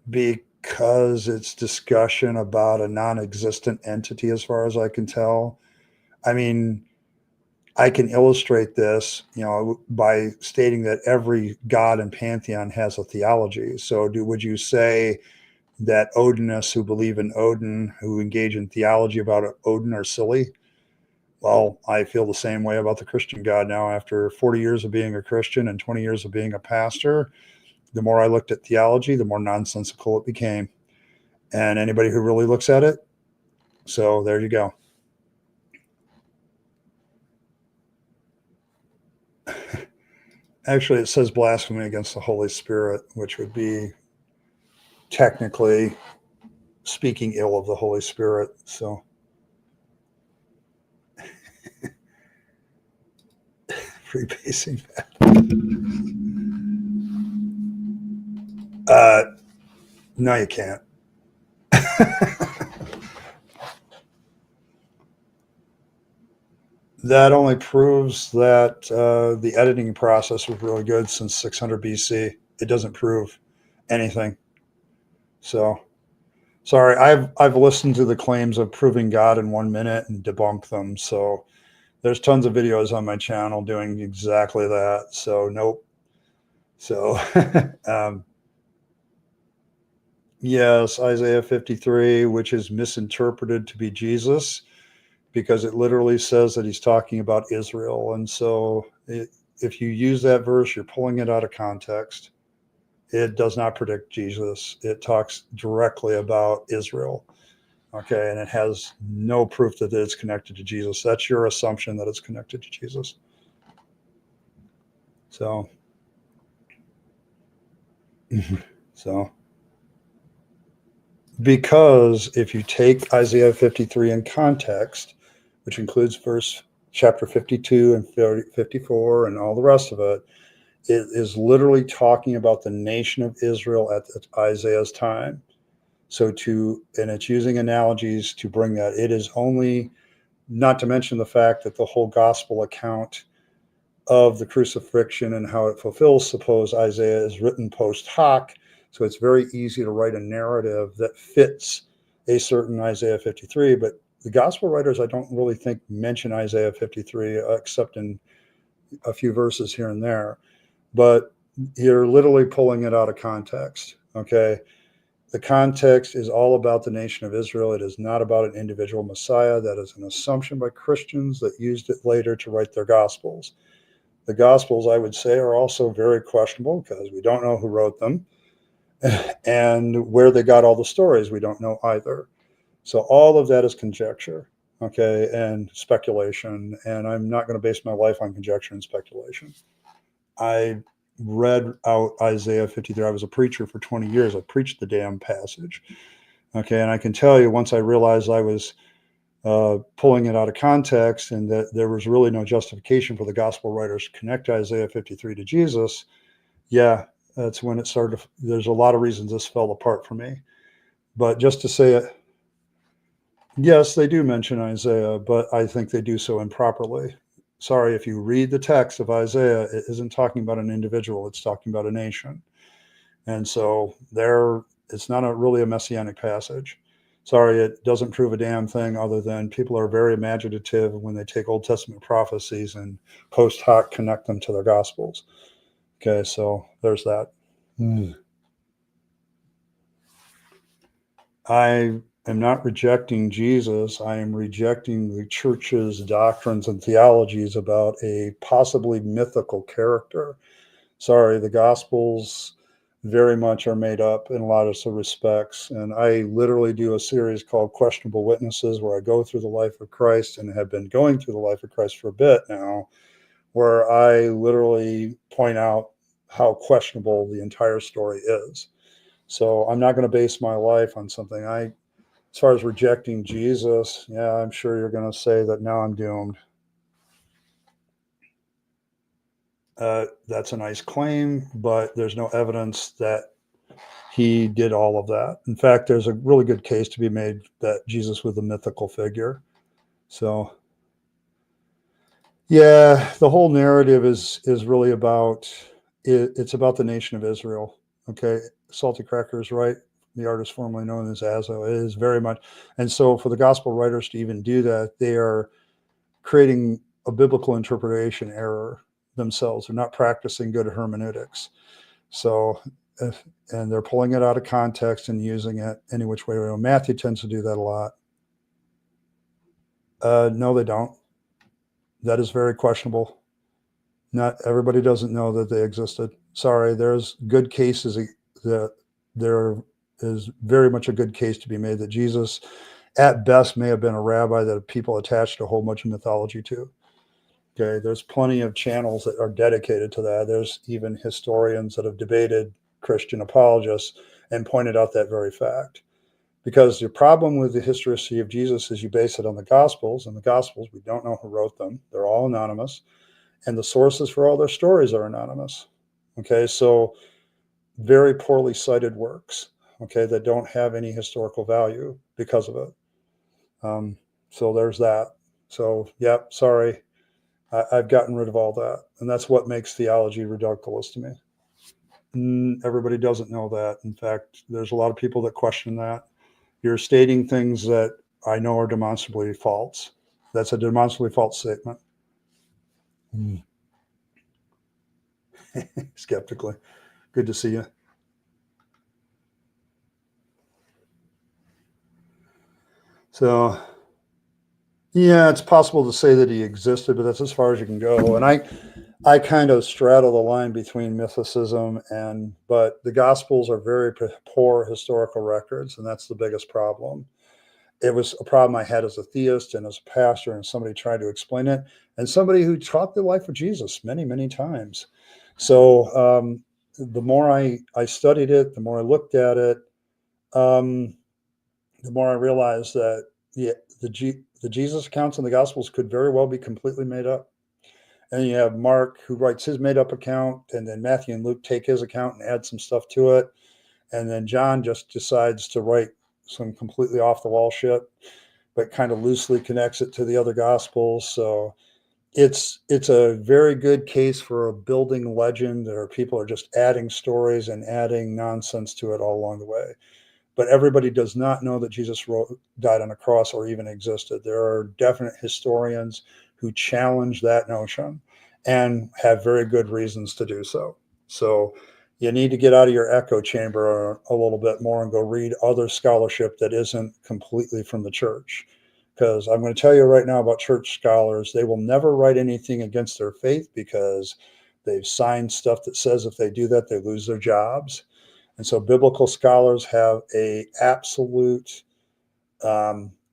Because it's discussion about a non-existent entity, as far as I can tell. I mean, I can illustrate this, by stating that every god and pantheon has a theology. So would you say that Odinists who believe in Odin, who engage in theology about Odin, are silly? Well, I feel the same way about the Christian God now. After 40 years of being a Christian and 20 years of being a pastor, the more I looked at theology, the more nonsensical it became. And anybody who really looks at it, so there you go. Actually, it says blasphemy against the Holy Spirit, which would be technically speaking ill of the Holy Spirit. So freebasing that. No, you can't. That only proves that the editing process was really good since 600 BC. It doesn't prove anything. So, sorry, I've listened to the claims of proving God in 1 minute and debunked them. So, there's tons of videos on my channel doing exactly that. So, nope. So, yes, Isaiah 53, which is misinterpreted to be Jesus, because it literally says that he's talking about Israel. And so if you use that verse, you're pulling it out of context. It does not predict Jesus. It talks directly about Israel. Okay. And it has no proof that it's connected to Jesus. That's your assumption that it's connected to Jesus. So, because if you take Isaiah 53 in context, which includes chapter 52 and 54 and all the rest of it, it is literally talking about the nation of Israel at Isaiah's time. So and it's using analogies to bring that. It is only, not to mention the fact that the whole gospel account of the crucifixion and how it fulfills, suppose Isaiah is written post hoc. So it's very easy to write a narrative that fits a certain Isaiah 53, but the gospel writers, I don't really think, mention Isaiah 53 except in a few verses here and there. But you're literally pulling it out of context. Okay. The context is all about the nation of Israel. It is not about an individual Messiah. That is an assumption by Christians that used it later to write their Gospels. The Gospels, I would say, are also very questionable because we don't know who wrote them and where they got all the stories. We don't know either. So all of that is conjecture, okay, and speculation. And I'm not going to base my life on conjecture and speculation. I read out Isaiah 53. I was a preacher for 20 years. I preached the damn passage. Okay. And I can tell you, once I realized I was pulling it out of context and that there was really no justification for the gospel writers to connect Isaiah 53 to Jesus, yeah, that's when it started. There's a lot of reasons this fell apart for me. But just to say it, yes, they do mention Isaiah, but I think they do so improperly. Sorry, if you read the text of Isaiah, it isn't talking about an individual, it's talking about a nation. And so it's not really a messianic passage. Sorry, it doesn't prove a damn thing other than people are very imaginative when they take Old Testament prophecies and post hoc connect them to their gospels. Okay, so there's that. I am not rejecting Jesus. I am rejecting the church's doctrines and theologies about a possibly mythical character. Sorry, the Gospels very much are made up in a lot of respects. And I literally do a series called Questionable Witnesses, where I go through the life of Christ and have been going through the life of Christ for a bit now, where I literally point out how questionable the entire story is. So I'm not going to base my life on something. As far as rejecting Jesus, yeah, I'm sure you're going to say that now I'm doomed. That's a nice claim, but there's no evidence that he did all of that. In fact, there's a really good case to be made that Jesus was a mythical figure. So, yeah, the whole narrative is really about it's about the nation of Israel. Okay, Salty Crackers, right? The artist formerly known as Azo, it is very much. And so, for the gospel writers to even do that, they are creating a biblical interpretation error themselves. They're not practicing good hermeneutics. So, and they're pulling it out of context and using it any which way. Matthew tends to do that a lot. No, they don't. That is very questionable. Not everybody doesn't know that they existed. Sorry, there's good cases that there is very much a good case to be made that Jesus, at best, may have been a rabbi that people attached a whole bunch of mythology to. Okay, there's plenty of channels that are dedicated to that. There's even historians that have debated Christian apologists and pointed out that very fact. Because the problem with the historicity of Jesus is you base it on the Gospels, and the Gospels, we don't know who wrote them. They're all anonymous, and the sources for all their stories are anonymous. Okay, so very poorly cited works, okay, that don't have any historical value because of it. So there's that. So, yep, sorry. I've gotten rid of all that. And that's what makes theology ridiculous to me. Everybody doesn't know that. In fact, there's a lot of people that question that. You're stating things that I know are demonstrably false. That's a demonstrably false statement. Skeptically. Good to see you. So, yeah, it's possible to say that he existed, but that's as far as you can go. And I kind of straddle the line between mythicism but the Gospels are very poor historical records, and that's the biggest problem. It was a problem I had as a theist and as a pastor, and somebody tried to explain it, and somebody who taught the life of Jesus many, many times. So the more I studied it, the more I looked at it, the more I realized that the Jesus accounts in the Gospels could very well be completely made up. And you have Mark, who writes his made up account, and then Matthew and Luke take his account and add some stuff to it. And then John just decides to write some completely off the wall shit, but kind of loosely connects it to the other Gospels. So it's a very good case for a building legend, or people are just adding stories and adding nonsense to it all along the way. But everybody does not know that Jesus died on a cross or even existed. There are definite historians who challenge that notion and have very good reasons to do so. So, you need to get out of your echo chamber a little bit more and go read other scholarship that isn't completely from the church. Because I'm going to tell you right now about church scholars, they will never write anything against their faith because they've signed stuff that says if they do that, they lose their jobs. And so biblical scholars have a absolute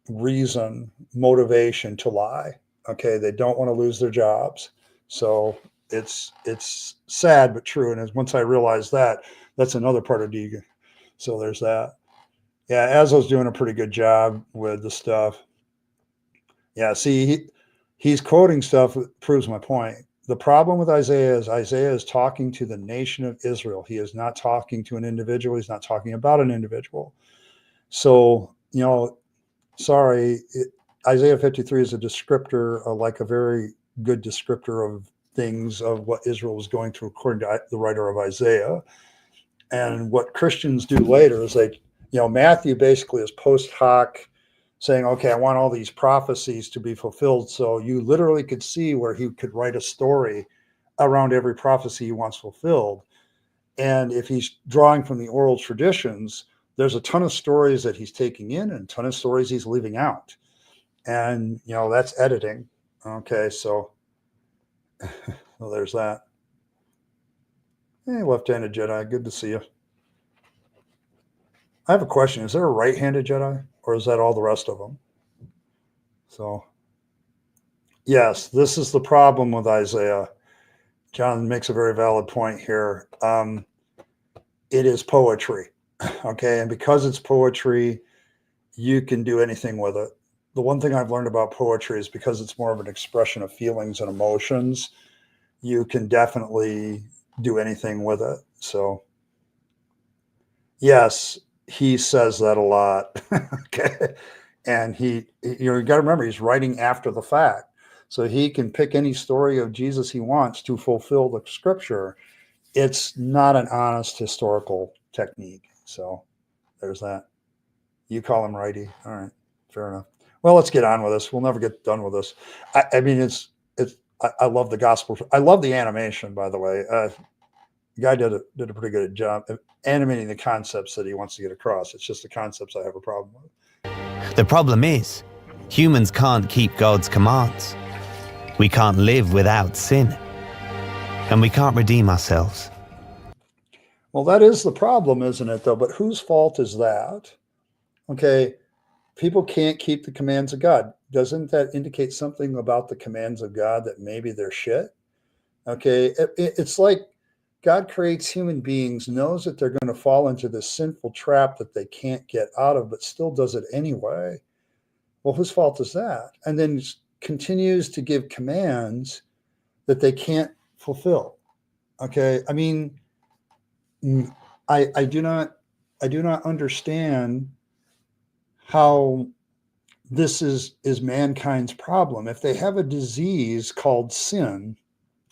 reason, motivation to lie. Okay, they don't want to lose their jobs. So it's sad but true. And as once I realized that, that's another part of Deegan. So there's that. Yeah, Azo's doing a pretty good job with the stuff. Yeah, see, he's quoting stuff that proves my point. The problem with Isaiah is talking to the nation of Israel. He is not talking to an individual. He's not talking about an individual. So, sorry, Isaiah 53 is a descriptor, like a very good descriptor of things of what Israel was going through, according to the writer of Isaiah. And what Christians do later is Matthew basically is post hoc saying, okay, I want all these prophecies to be fulfilled. So you literally could see where he could write a story around every prophecy he wants fulfilled. And if he's drawing from the oral traditions, there's a ton of stories that he's taking in and a ton of stories he's leaving out. And, that's editing. Okay, so well, there's that. Hey, left-handed Jedi, good to see you. I have a question. Is there a right-handed Jedi, or is that all the rest of them? So, yes, this is the problem with Isaiah. John makes a very valid point here. It is poetry, okay? And because it's poetry, you can do anything with it. The one thing I've learned about poetry is because it's more of an expression of feelings and emotions, you can definitely do anything with it. So, yes, he says that a lot. Okay. And you got to remember, he's writing after the fact. So he can pick any story of Jesus he wants to fulfill the scripture. It's not an honest historical technique. So there's that. You call him righty. All right. Fair enough. Well, let's get on with this. We'll never get done with this. I mean, I love the gospel. I love the animation, by the way. The guy did a pretty good job of animating the concepts that he wants to get across. It's just the concepts I have a problem with. The problem is, humans can't keep God's commands. We can't live without sin. And we can't redeem ourselves. Well, that is the problem, isn't it, though? But whose fault is that? Okay, people can't keep the commands of God. Doesn't that indicate something about the commands of God, that maybe they're shit? Okay, it's like God creates human beings, knows that they're going to fall into this sinful trap that they can't get out of, but still does it anyway. Well, whose fault is that? And then continues to give commands that they can't fulfill. Okay, I mean, I do not understand how this is mankind's problem. If they have a disease called sin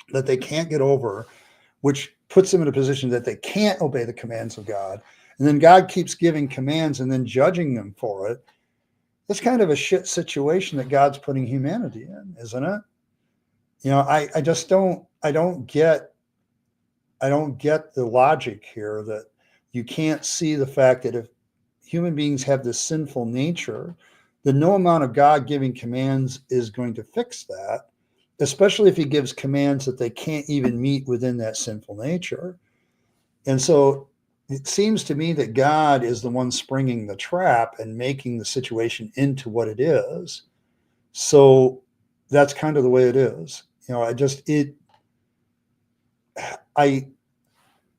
that they can't get over, which puts them in a position that they can't obey the commands of God, and then God keeps giving commands and then judging them for it, that's kind of a shit situation that God's putting humanity in, isn't it? I just don't get the logic here, that you can't see the fact that if human beings have this sinful nature, then no amount of God giving commands is going to fix that, especially if he gives commands that they can't even meet within that sinful nature. And so it seems to me that God is the one springing the trap and making the situation into what it is. So that's kind of the way it is.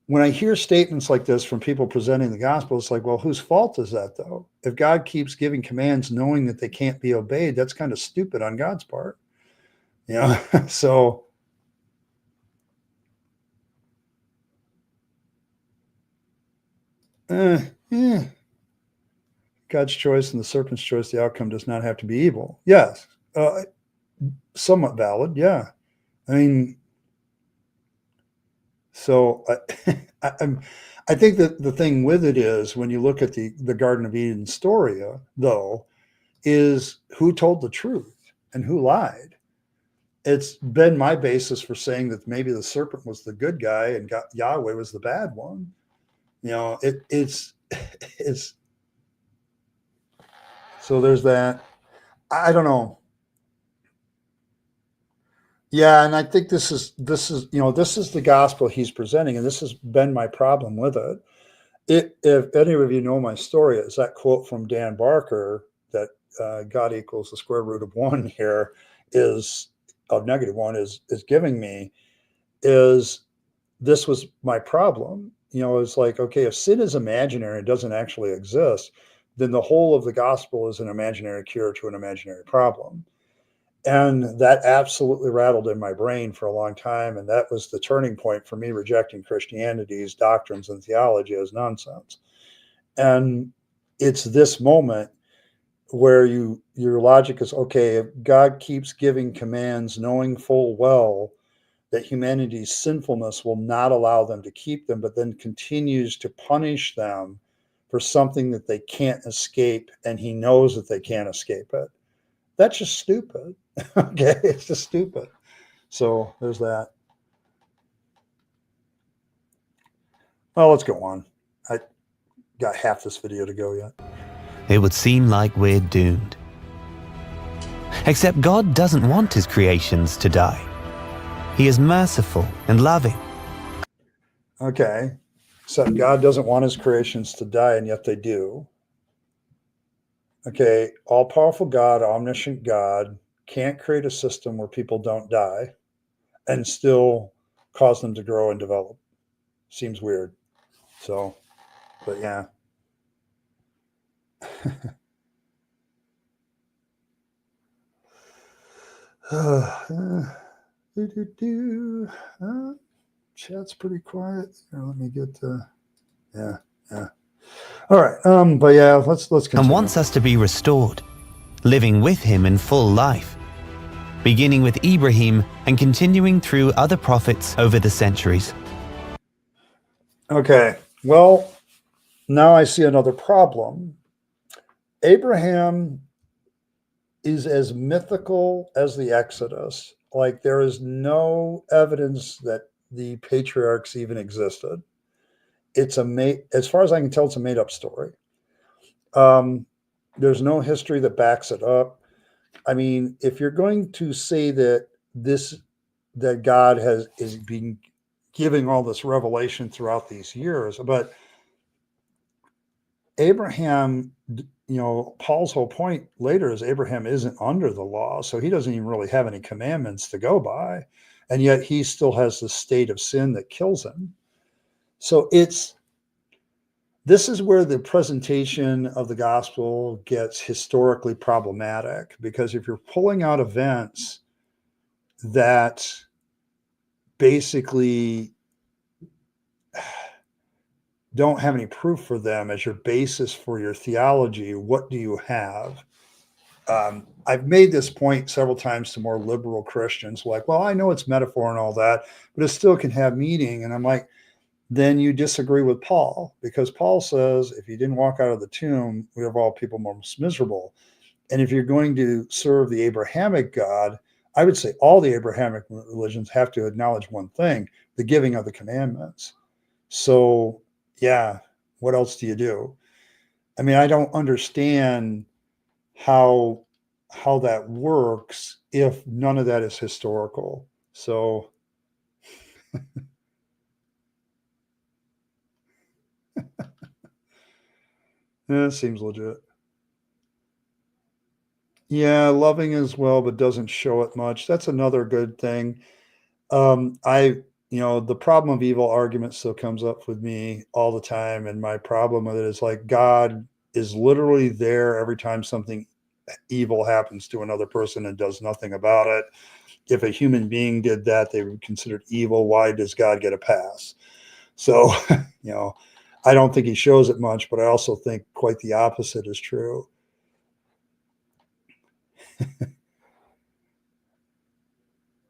When I hear statements like this from people presenting the gospel, it's like, well, whose fault is that, though? If God keeps giving commands knowing that they can't be obeyed, that's kind of stupid on God's part. So God's choice and the serpent's choice, the outcome does not have to be evil. Yes, somewhat valid. Yeah, I mean, so I think that the thing with it is, when you look at the Garden of Eden story, though, is who told the truth and who lied. it's been my basis for saying that maybe the serpent was the good guy and Yahweh was the bad one. It's so there's that. I don't know. Yeah, and I think this is this is the gospel he's presenting, and this has been my problem with it. If any of you know my story, it's that quote from Dan Barker that God equals the square root of one here is of negative one is giving me is this was my problem. It's like, okay, if sin is imaginary and doesn't actually exist, then the whole of the gospel is an imaginary cure to an imaginary problem. And that absolutely rattled in my brain for a long time. And that was the turning point for me rejecting Christianity's doctrines and theology as nonsense. And it's this moment where your logic is, okay, if God keeps giving commands knowing full well that humanity's sinfulness will not allow them to keep them, but then continues to punish them for something that they can't escape, and he knows that they can't escape it. That's just stupid. Okay, it's just stupid. So there's that. Well, let's go on. I got half this video to go yet. It would seem like we're doomed. Except God doesn't want his creations to die. He is merciful and loving. Okay, so God doesn't want his creations to die, and yet they do. Okay, all-powerful God, omniscient God, can't create a system where people don't die and still cause them to grow and develop. Seems weird. So, but yeah. Chat's pretty quiet. Here, let me get yeah. All right. But yeah, let's continue. And wants us to be restored, living with him in full life, beginning with Ibrahim and continuing through other prophets over the centuries. Okay. Well, now I see another problem. Abraham is as mythical as the Exodus. Like, there is no evidence that the patriarchs even existed. It's as far as I can tell, it's a made-up story. There's no history that backs it up. I mean, if you're going to say that God is being giving all this revelation throughout these years, but Abraham, Paul's whole point later is Abraham isn't under the law, so he doesn't even really have any commandments to go by, and yet he still has the state of sin that kills him. So this is where the presentation of the gospel gets historically problematic, because if you're pulling out events that basically don't have any proof for them as your basis for your theology, what do you have? I've made this point several times to more liberal Christians, like, well, I know it's metaphor and all that, but it still can have meaning. And I'm like, then you disagree with Paul, because Paul says, if you didn't walk out of the tomb, we have all people most miserable. And if you're going to serve the Abrahamic God, I would say all the Abrahamic religions have to acknowledge one thing: the giving of the commandments. So, yeah, what else do you do? I mean, I don't understand how that works if none of that is historical. So it seems legit. Yeah, loving as well, but doesn't show it much. That's another good thing. The problem of evil argument still comes up with me all the time. And my problem with it is, like, God is literally there every time something evil happens to another person and does nothing about it. If a human being did that, they would be considered evil. Why does God get a pass? So, I don't think he shows it much, but I also think quite the opposite is true.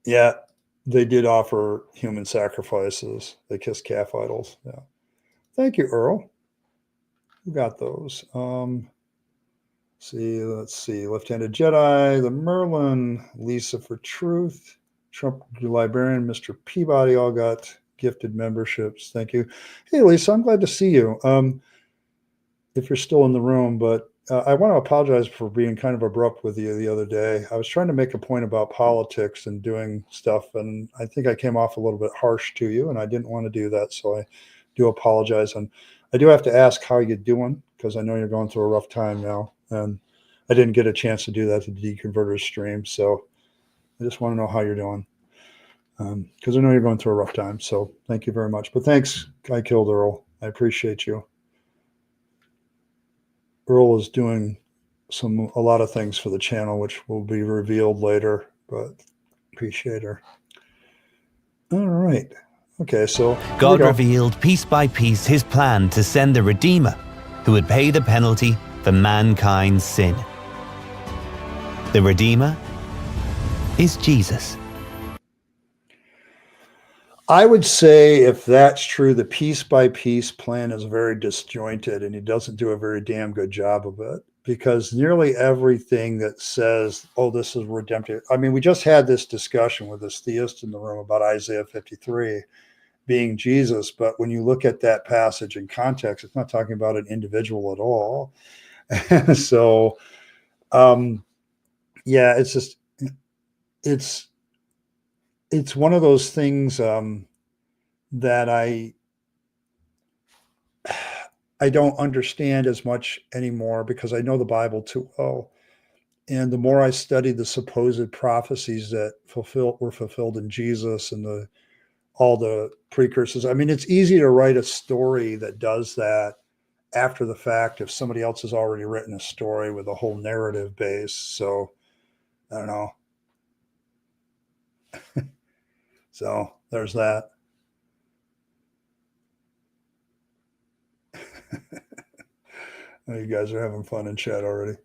Yeah, they did offer human sacrifices. They kissed calf idols. Yeah. Thank you, Earl. Who got those? Let's see. Left-handed Jedi, the Merlin, Lisa for Truth. Trump librarian, Mr. Peabody, all got gifted memberships. Thank you. Hey, Lisa, I'm glad to see you. If you're still in the room, but I want to apologize for being kind of abrupt with you the other day. I was trying to make a point about politics and doing stuff, and I think I came off a little bit harsh to you, and I didn't want to do that, so I do apologize. And I do have to ask how you're doing, because I know you're going through a rough time now, and I didn't get a chance to do that to the Deconverters stream, so I just want to know how you're doing, because I know you're going through a rough time, so thank you very much. But thanks, I Killed Earl. I appreciate you. Earl is doing a lot of things for the channel, which will be revealed later, but appreciate her. All right. Okay, so God revealed piece by piece his plan to send the Redeemer who would pay the penalty for mankind's sin. The Redeemer is Jesus. I would say if that's true, the piece by piece plan is very disjointed, and he doesn't do a very damn good job of it, because nearly everything that says, oh, this is redemptive. I mean, we just had this discussion with this theist in the room about Isaiah 53 being Jesus. But when you look at that passage in context, it's not talking about an individual at all. So, yeah, it's just, it's one of those things that I don't understand as much anymore, because I know the Bible too well. And the more I study the supposed prophecies that were fulfilled in Jesus and all the precursors, I mean, it's easy to write a story that does that after the fact if somebody else has already written a story with a whole narrative base. So I don't know. So there's that. Oh, you guys are having fun in chat already.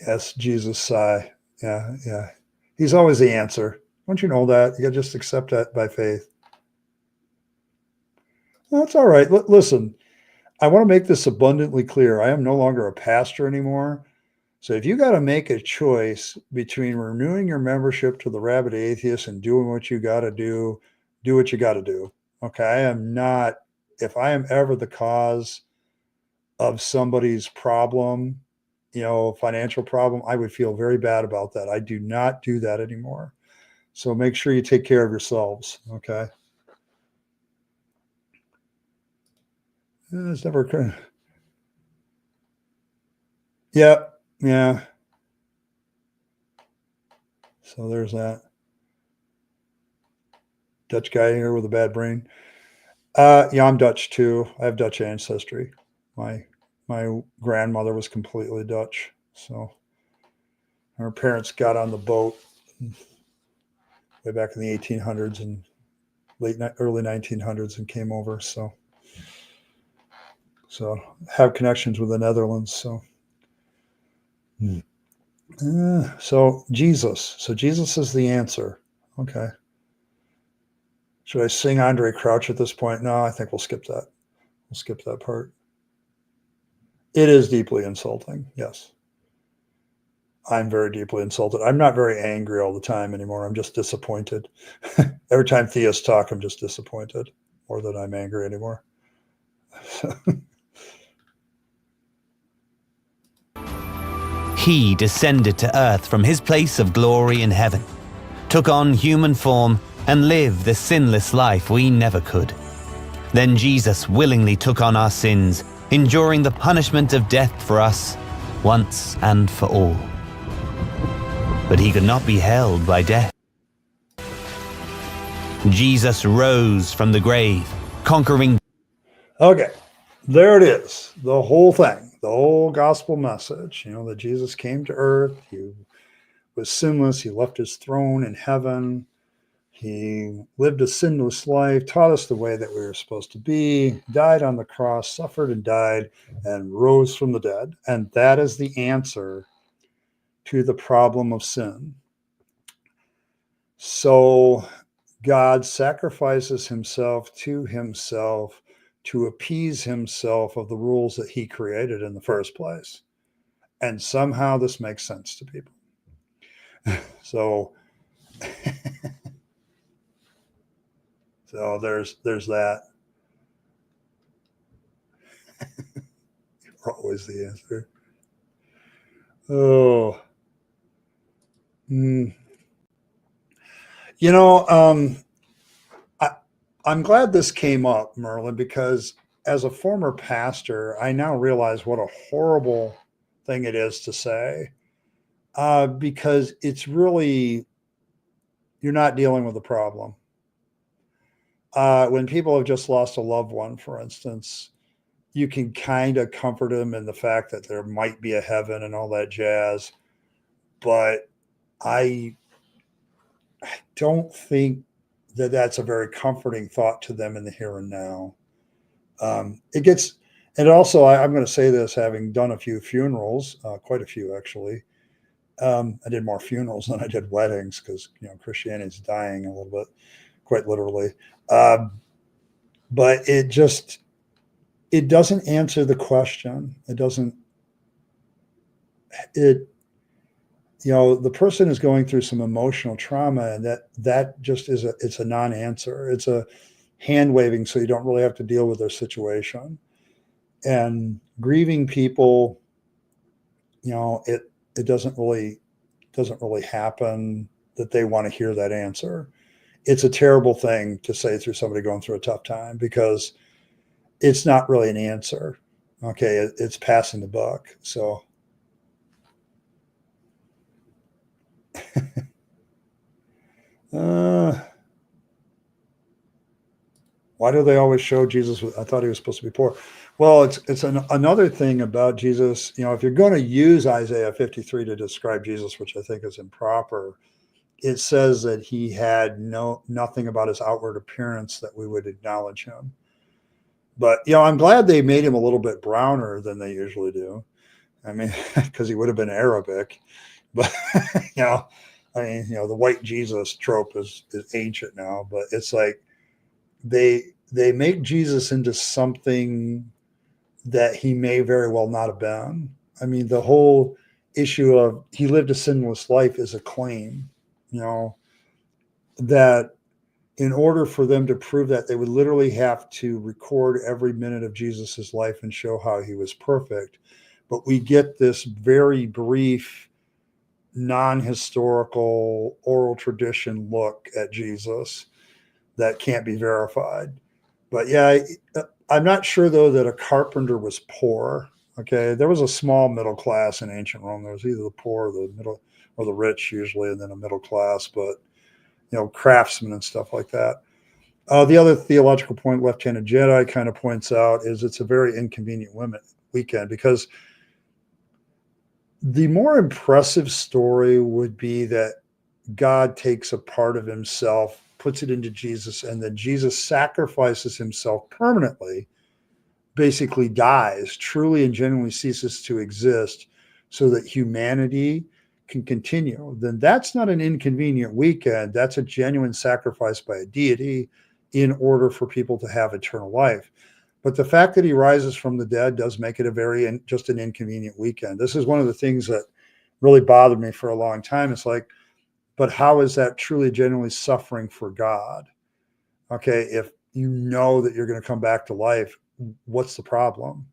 Yes, Jesus sigh. Yeah, yeah. He's always the answer. Don't you know that? You got to just accept that by faith. That's all right. Listen, I want to make this abundantly clear. I am no longer a pastor anymore. So if you got to make a choice between renewing your membership to the Rabyd Atheist and doing what you got to do what you got to do. Okay. I am not, if I am ever the cause of somebody's problem, financial problem, I would feel very bad about that. I do not do that anymore. So make sure you take care of yourselves. Okay. It's never occurred. Yeah. Yeah. So there's that. Dutch guy here with a bad brain. Yeah, I'm Dutch too. I have Dutch ancestry. My grandmother was completely Dutch. So her parents got on the boat way back in the 1800s and early 1900s and came over. So have connections with the Netherlands. So. So Jesus. So Jesus is the answer. Okay. Should I sing Andre Crouch at this point? No, I think we'll skip that. We'll skip that part. It is deeply insulting. Yes. I'm very deeply insulted. I'm not very angry all the time anymore. I'm just disappointed. Every time theists talk, I'm just disappointed more than I'm angry anymore. He descended to earth from his place of glory in heaven, took on human form, and lived the sinless life we never could. Then Jesus willingly took on our sins, enduring the punishment of death for us once and for all. But he could not be held by death. Jesus rose from the grave, conquering. Okay, there it is. The whole thing, the whole gospel message, that Jesus came to earth. He was sinless. He left his throne in heaven. He lived a sinless life, taught us the way that we were supposed to be, died on the cross, suffered and died, and rose from the dead. And that is the answer to the problem of sin. So God sacrifices himself to appease himself of the rules that he created in the first place. And somehow this makes sense to people. So So there's that. You're always the answer. Oh, mm. You know, I, I'm glad this came up, Merlin, because as a former pastor, I now realize what a horrible thing it is to say, because it's really, you're not dealing with a problem. When people have just lost a loved one, for instance, you can kind of comfort them in the fact that there might be a heaven and all that jazz. But I don't think that that's a very comforting thought to them in the here and now. It gets, and also I'm going to say this, having done a few funerals, quite a few actually. I did more funerals than I did weddings because Christianity is dying a little bit, quite literally. Um, but it doesn't answer the question. It doesn't. It the person is going through some emotional trauma, and that just it's a non-answer. It's a hand waving, so you don't really have to deal with their situation. And grieving people, it doesn't really happen that they want to hear that answer. It's a terrible thing to say through somebody going through a tough time because it's not really an answer. Okay, it's passing the buck. So uh, why do they always show Jesus? I thought he was supposed to be poor. Well, it's another thing about Jesus. If you're going to use Isaiah 53 to describe Jesus, which I think is improper, it says that he had nothing about his outward appearance that we would acknowledge him. But I'm glad they made him a little bit browner than they usually do. I mean, because he would have been Arabic. But the white Jesus trope is ancient now. But it's like they make Jesus into something that he may very well not have been. I mean, the whole issue of he lived a sinless life is a claim, that in order for them to prove that, they would literally have to record every minute of Jesus's life and show how he was perfect. But we get this very brief, non-historical, oral tradition look at Jesus that can't be verified. But yeah, I'm not sure though that a carpenter was poor. Okay, there was a small middle class in ancient Rome. There was either the poor, or the middle, or the rich usually, and then a middle class. But craftsmen and stuff like that. The other theological point Left-Handed Jedi kind of points out is it's a very inconvenient weekend because the more impressive story would be that God takes a part of himself, puts it into Jesus, and then Jesus sacrifices himself permanently, basically dies, truly and genuinely ceases to exist so that humanity can continue. Then that's not an inconvenient weekend. That's a genuine sacrifice by a deity in order for people to have eternal life. But the fact that he rises from the dead does make it just an inconvenient weekend. This is one of the things that really bothered me for a long time. It's like, but how is that truly genuinely suffering for God? Okay, if you know that you're going to come back to life, what's the problem?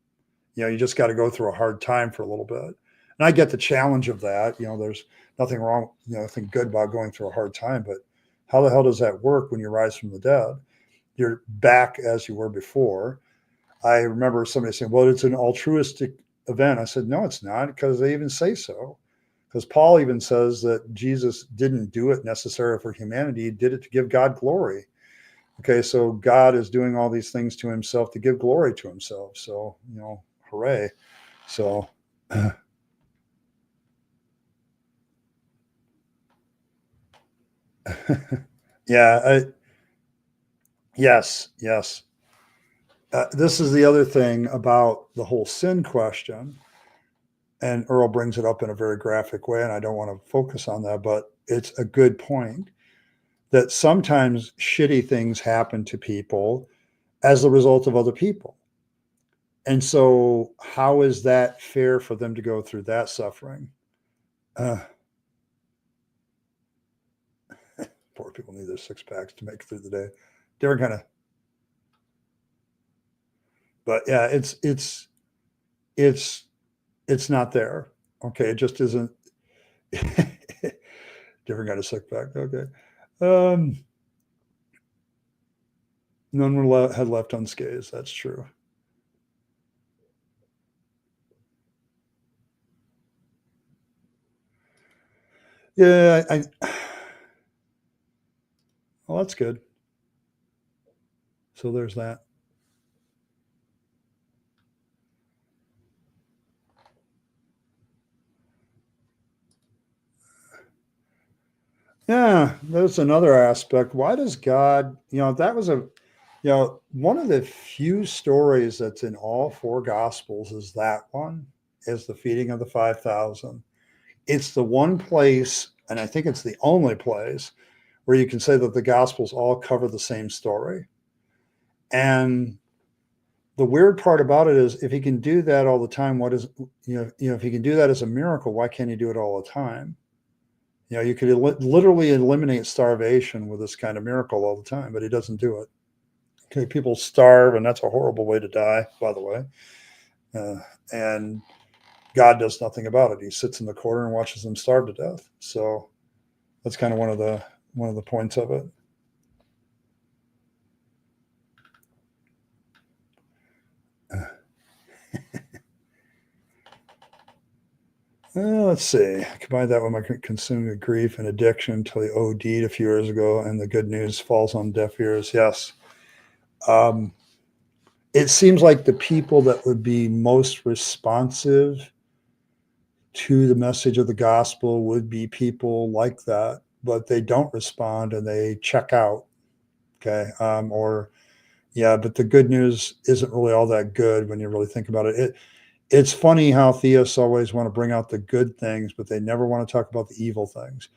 You just got to go through a hard time for a little bit. And I get the challenge of that. There's nothing wrong, nothing good about going through a hard time, but how the hell does that work when you rise from the dead? You're back as you were before. I remember somebody saying, well, it's an altruistic event. I said, no, it's not, because they even say so. Because Paul even says that Jesus didn't do it necessarily for humanity. He did it to give God glory. Okay, so God is doing all these things to himself to give glory to himself. So, hooray. So, yeah, yes. This is the other thing about the whole sin question. And Earl brings it up in a very graphic way, and I don't want to focus on that, but it's a good point that sometimes shitty things happen to people as a result of other people. And so, how is that fair for them to go through that suffering? Uh, Poor people need their 6-packs to make it through the day. Different kind of, but yeah, it's not there. Okay, it just isn't. Different kind of 6-pack. Okay, none were had left unscathed. That's true. Yeah, well, that's good. So there's that. Yeah, there's another aspect. Why does God, that was one of the few stories that's in all 4 Gospels is that one, is the feeding of the 5,000. It's the one place, and I think it's the only place, where you can say that the Gospels all cover the same story. And the weird part about it is, if he can do that all the time, if he can do that as a miracle, why can't he do it all the time? You could literally eliminate starvation with this kind of miracle all the time, but he doesn't do it. Okay, people starve, and that's a horrible way to die, by the way. And God does nothing about it. He sits in the corner and watches them starve to death. So that's kind of one of the points of it. Let's see. I combined that with my consuming grief and addiction until he OD'd a few years ago, and the good news falls on deaf ears. Yes. It seems like the people that would be most responsive to the message of the gospel would be people like that, but they don't respond and they check out. Okay. But the good news isn't really all that good when you really think about it. It's funny how theists always want to bring out the good things, but they never want to talk about the evil things.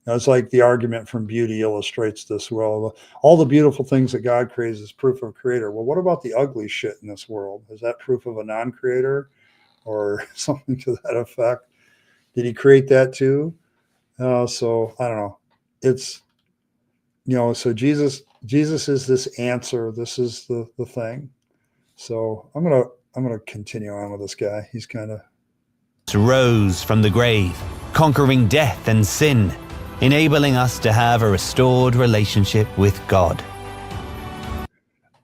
It's like the argument from beauty illustrates this well. All the beautiful things that God creates is proof of creator. Well, what about the ugly shit in this world? Is that proof of a non-creator or something to that effect? Did he create that too? So I don't know. It's, so Jesus is this answer. This is the thing. So I'm going to continue on with this guy. He's kind of rose from the grave, conquering death and sin, enabling us to have a restored relationship with God.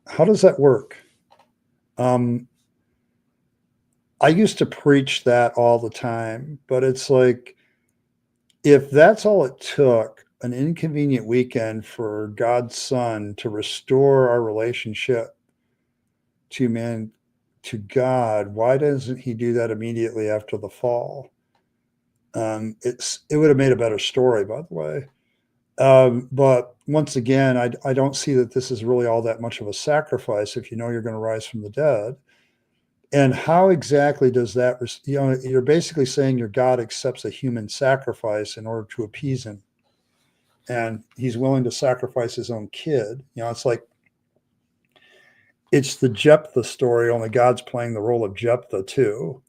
How does that work? I used to preach that all the time, but it's like, if that's all it took, an inconvenient weekend for God's Son to restore our relationship to God, why doesn't he do that immediately after the fall? It would have made a better story, by the way. But once again, I don't see that this is really all that much of a sacrifice if you know you're going to rise from the dead. And how exactly does that, you're basically saying your God accepts a human sacrifice in order to appease him. And he's willing to sacrifice his own kid. It's like, it's the Jephthah story, only God's playing the role of Jephthah too.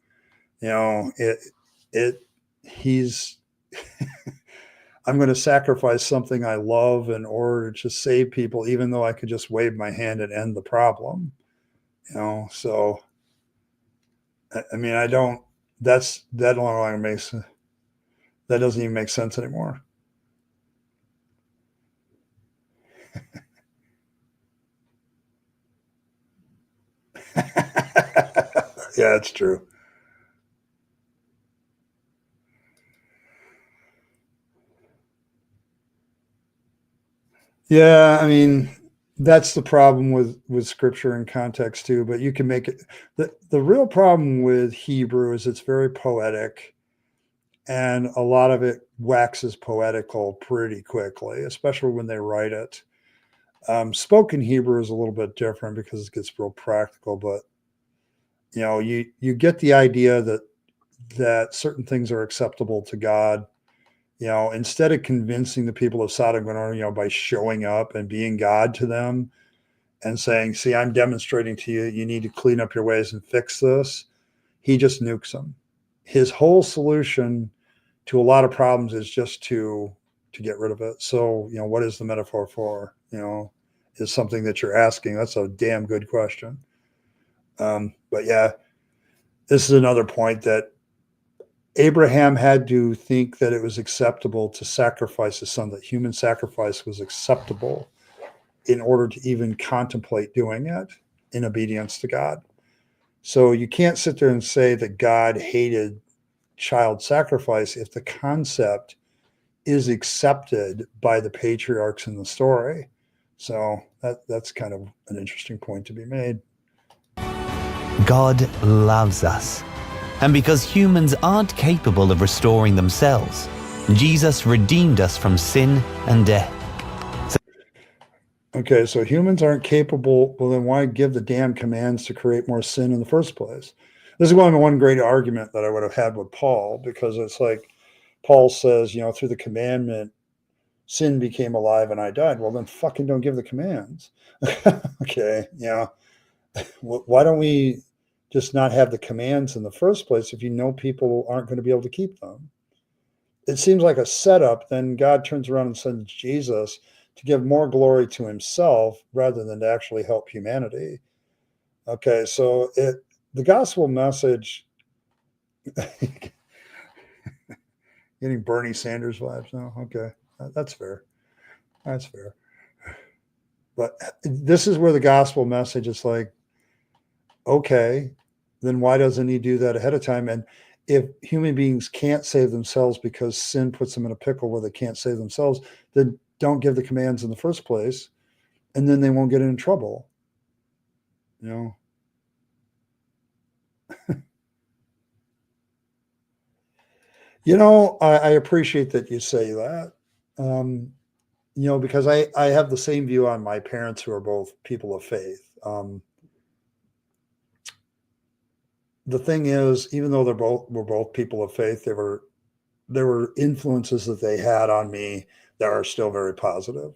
He's, I'm going to sacrifice something I love in order to save people, even though I could just wave my hand and end the problem. So, I mean, that no longer makes, that doesn't even make sense anymore. Yeah, it's true. Yeah, I mean, that's the problem with scripture and context too, but you can make it, the real problem with Hebrew is it's very poetic, and a lot of it waxes poetical pretty quickly, especially when they write it. Spoken Hebrew is a little bit different because it gets real practical, but you get the idea that certain things are acceptable to God. Instead of convincing the people of Sodom and Gomorrah, by showing up and being God to them and saying, see, I'm demonstrating to you, you need to clean up your ways and fix this. He just nukes them. His whole solution to a lot of problems is just to to get rid of it. So, what is the metaphor for? Is something that you're asking. That's a damn good question. But yeah, this is another point that Abraham had to think that it was acceptable to sacrifice his son, that human sacrifice was acceptable in order to even contemplate doing it in obedience to God. So you can't sit there and say that God hated child sacrifice if the concept is accepted by the patriarchs in the story. So that's kind of an interesting point to be made. God loves us. And because humans aren't capable of restoring themselves, Jesus redeemed us from sin and death. Okay, so humans aren't capable. Well, then why give the damn commands to create more sin in the first place? This is one great argument that I would have had with Paul, because it's like Paul says, through the commandment, sin became alive and I died. Well, then fucking don't give the commands. Okay, why don't we just not have the commands in the first place if people aren't going to be able to keep them? It seems like a setup. Then God turns around and sends Jesus to give more glory to himself rather than to actually help humanity. Okay, so the gospel message, getting Bernie Sanders vibes now. Okay, that's fair. That's fair. But this is where the gospel message is like, okay, then why doesn't he do that ahead of time? And if human beings can't save themselves because sin puts them in a pickle where they can't save themselves, then don't give the commands in the first place, and then they won't get in trouble. I appreciate that you say that. Because I have the same view on my parents, who are both people of faith. The thing is, even though were both people of faith, there were influences that they had on me that are still very positive.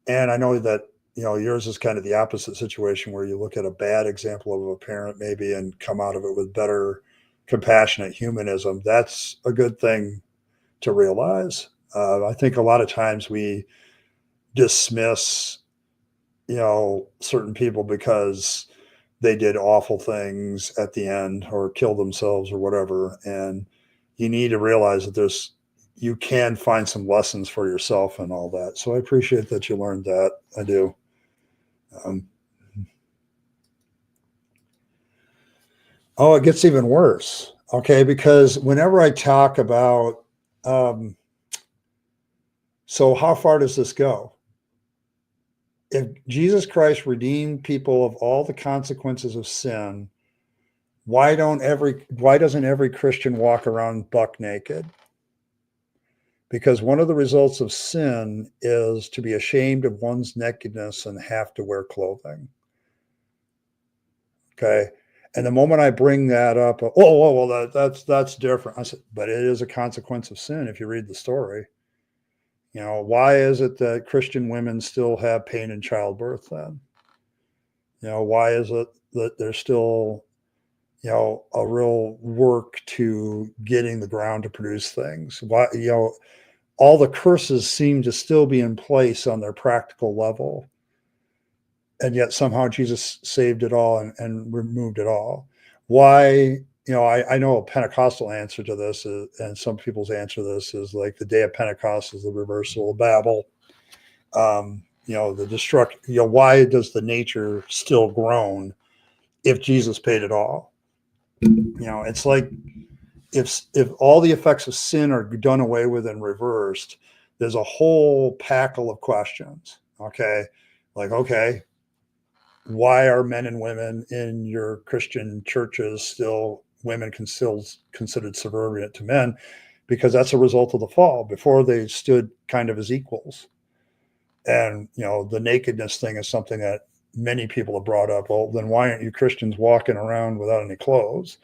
And I know that, yours is kind of the opposite situation, where you look at a bad example of a parent maybe and come out of it with better compassionate humanism. That's a good thing to realize. I think a lot of times we dismiss, certain people because they did awful things at the end or killed themselves or whatever. And you need to realize that you can find some lessons for yourself and all that. So I appreciate that you learned that. I do. It gets even worse. Okay. Because whenever I talk about, so how far does this go? If Jesus Christ redeemed people of all the consequences of sin, why doesn't every Christian walk around buck naked? Because one of the results of sin is to be ashamed of one's nakedness and have to wear clothing. Okay. And the moment I bring that up, well, that's different. I said, but it is a consequence of sin if you read the story. Why is it that Christian women still have pain in childbirth then? Why is it that there's still, a real work to getting the ground to produce things? Why, all the curses seem to still be in place on their practical level. And yet somehow Jesus saved it all and removed it all. Why? I know a Pentecostal answer to this is, and some people's answer to this is like the day of Pentecost is the reversal of Babel. The why does the nature still groan if Jesus paid it all? It's like if all the effects of sin are done away with and reversed, there's a whole packle of questions. Okay. Like, okay, why are men and women in your Christian churches still considered subservient to men? Because that's a result of the fall. Before, they stood kind of as equals. And, the nakedness thing is something that many people have brought up. Well, then why aren't you Christians walking around without any clothes?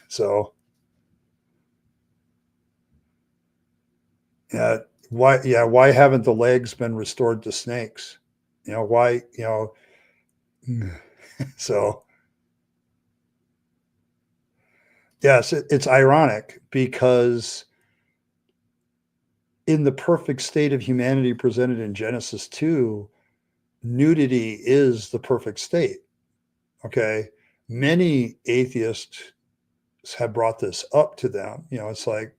So why haven't the legs been restored to snakes? Why, so yes, it's ironic because in the perfect state of humanity presented in Genesis 2, nudity is the perfect state. Okay. Many atheists have brought this up to them. It's like,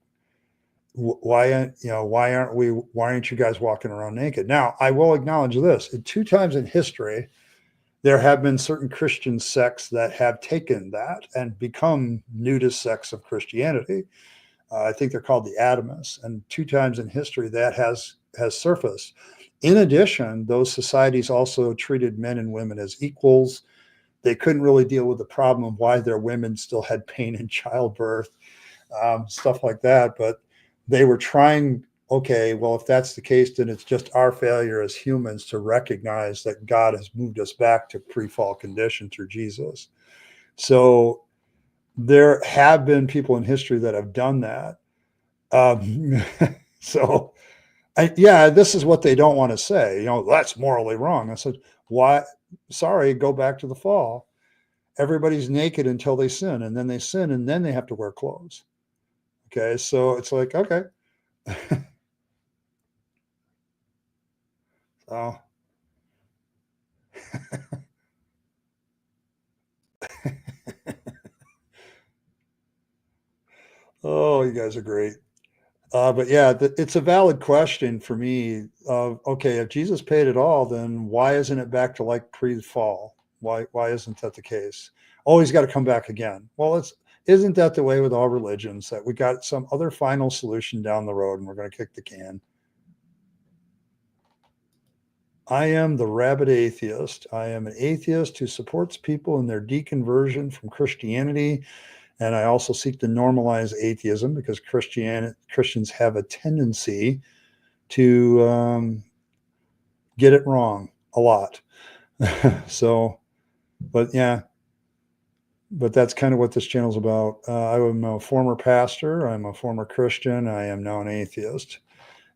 why aren't you guys walking around naked? Now, I will acknowledge this. 2 times in history, there have been certain Christian sects that have taken that and become nudist sects of Christianity. I think they're called the Atomists. And 2 times in history that has surfaced. In addition, those societies also treated men and women as equals. They couldn't really deal with the problem of why their women still had pain in childbirth, stuff like that. But they were trying, okay, well, if that's the case, then it's just our failure as humans to recognize that God has moved us back to pre-fall condition through Jesus. So there have been people in history that have done that. So this is what they don't want to say. That's morally wrong. I said, why? Sorry, go back to the fall. Everybody's naked until they sin, and then they sin, and then they have to wear clothes. Okay, so it's like, okay. So oh, you guys are great. But yeah, it's a valid question for me. Okay, if Jesus paid it all, then why isn't it back to like pre-fall? Why isn't that the case? Oh, he's got to come back again. Well, isn't that the way with all religions, that we got some other final solution down the road and we're going to kick the can? I am the Rabyd atheist. I am an atheist who supports people in their deconversion from Christianity. And I also seek to normalize atheism because Christians have a tendency to get it wrong a lot. So, but that's kind of what this channel is about. I'm a former pastor. I'm a former Christian. I am now an atheist.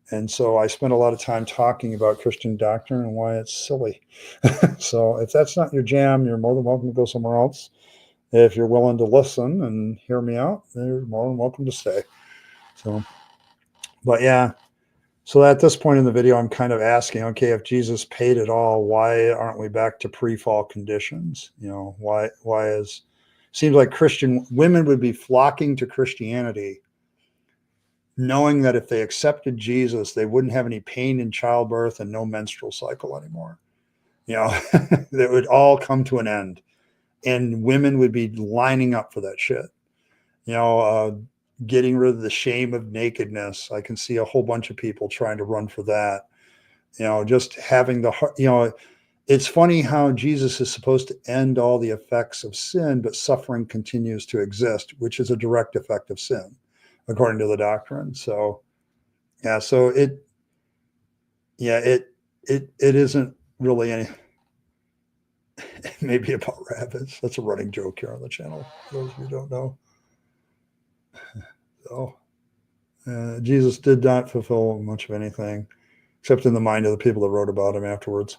And so I spend a lot of time talking about Christian doctrine and why it's silly. So if that's not your jam, you're more than welcome to go somewhere else. If you're willing to listen and hear me out, you're more than welcome to stay. So, but yeah. So at this point in the video, I'm kind of asking, okay, if Jesus paid it all, why aren't we back to pre-fall conditions? Seems like Christian women would be flocking to Christianity, knowing that if they accepted Jesus, they wouldn't have any pain in childbirth and no menstrual cycle anymore. That would all come to an end. And women would be lining up for that shit. Getting rid of the shame of nakedness. I can see a whole bunch of people trying to run for that. Just having it's funny how Jesus is supposed to end all the effects of sin, but suffering continues to exist, which is a direct effect of sin, according to the doctrine. So, it isn't really any. Maybe about rabbits. That's a running joke here on the channel, for those of you who don't know. So, Jesus did not fulfill much of anything, except in the mind of the people that wrote about him afterwards.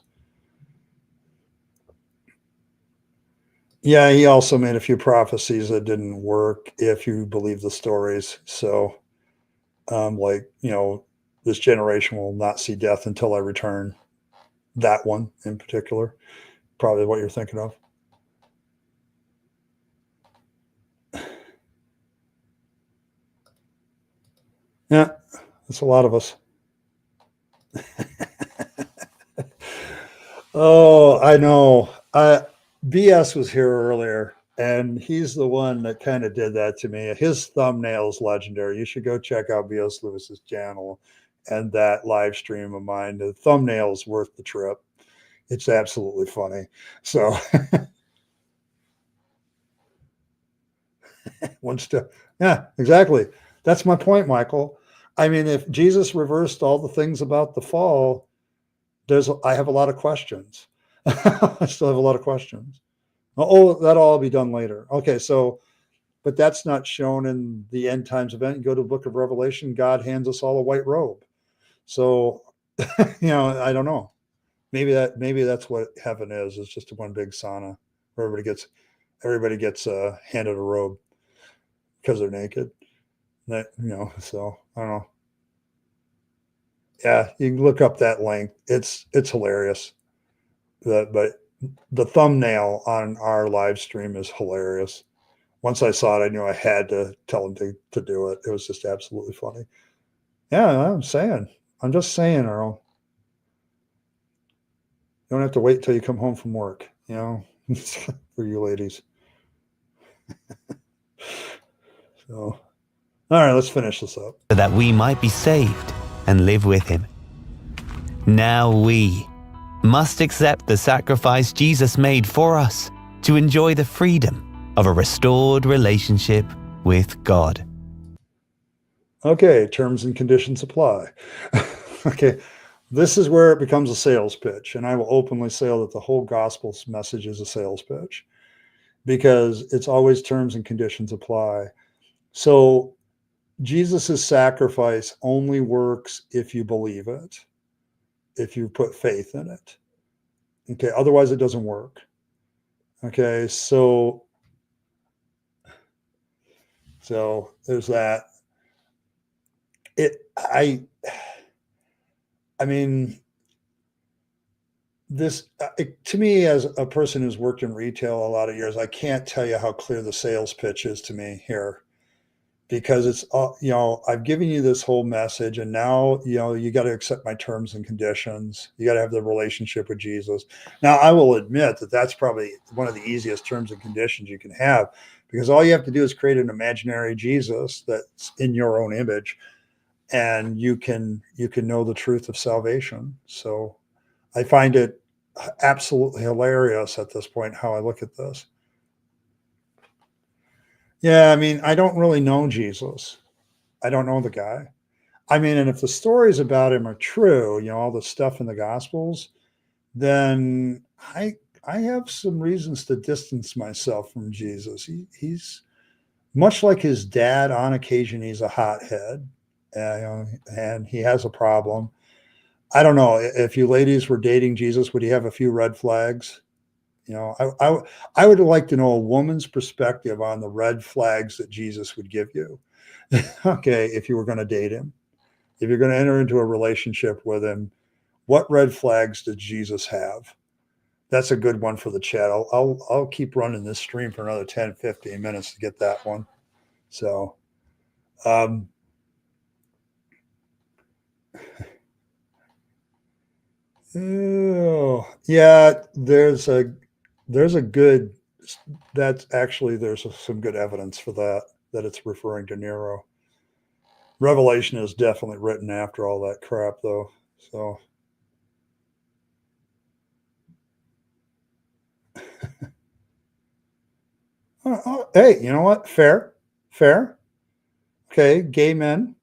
Yeah, he also made a few prophecies that didn't work if you believe the stories. So, this generation will not see death until I return. That one in particular, probably what you're thinking of. Yeah, that's a lot of us. Oh, I know. BS was here earlier, and he's the one that kind of did that to me. His thumbnail is legendary. You should go check out B.S. Lewis's channel and that live stream of mine. The thumbnail is worth the trip. It's absolutely funny. So, yeah, exactly. That's my point, Michael. I mean, if Jesus reversed all the things about the fall, I have a lot of questions. I still have a lot of questions. Oh, that'll all be done later. Okay, so, but that's not shown in the end times event. You go to the book of Revelation, God hands us all a white robe. So, I don't know. Maybe that's what heaven is. It's just one big sauna where everybody gets handed a robe because they're naked. So I don't know. Yeah, you can look up that link. It's hilarious. But the thumbnail on our live stream is hilarious. Once I saw it, I knew I had to tell him to do it. It was just absolutely funny. Yeah, I'm just saying, Earl. You don't have to wait till you come home from work, for you ladies. So, all right, let's finish this up. So that we might be saved and live with him. Now we must accept the sacrifice Jesus made for us to enjoy the freedom of a restored relationship with God. Okay, terms and conditions apply. Okay, this is where it becomes a sales pitch, and I will openly say that the whole gospel's message is a sales pitch because it's always terms and conditions apply. So Jesus's sacrifice only works if you believe it, if you put faith in it. Okay, otherwise it doesn't work. Okay, so there's that. I mean, this to me, as a person who's worked in retail a lot of years, I can't tell you how clear the sales pitch is to me here, because it's I've given you this whole message, and now you got to accept my terms and conditions. You got to have the relationship with Jesus. Now, I will admit that that's probably one of the easiest terms and conditions you can have, because all you have to do is create an imaginary Jesus that's in your own image, and you can know the truth of salvation. So I find it absolutely hilarious at this point how I look at this. Yeah, I mean, I don't really know Jesus. I don't know the guy. I mean, and if the stories about him are true, all the stuff in the Gospels, then I have some reasons to distance myself from Jesus. He's much like his dad. On occasion, he's a hothead, and he has a problem. I don't know if you ladies were dating Jesus, would he have a few red flags? I would like to know a woman's perspective on the red flags that Jesus would give you. Okay, if you were going to date him, if you're going to enter into a relationship with him, what red flags did Jesus have? That's a good one for the chat. I'll keep running this stream for another 10, 15 minutes to get that one. So, oh, yeah, there's a good, that's actually, there's some good evidence for that it's referring to Nero. Revelation is definitely written after all that crap, though. So, hey, you know what? Fair. Okay, gay men.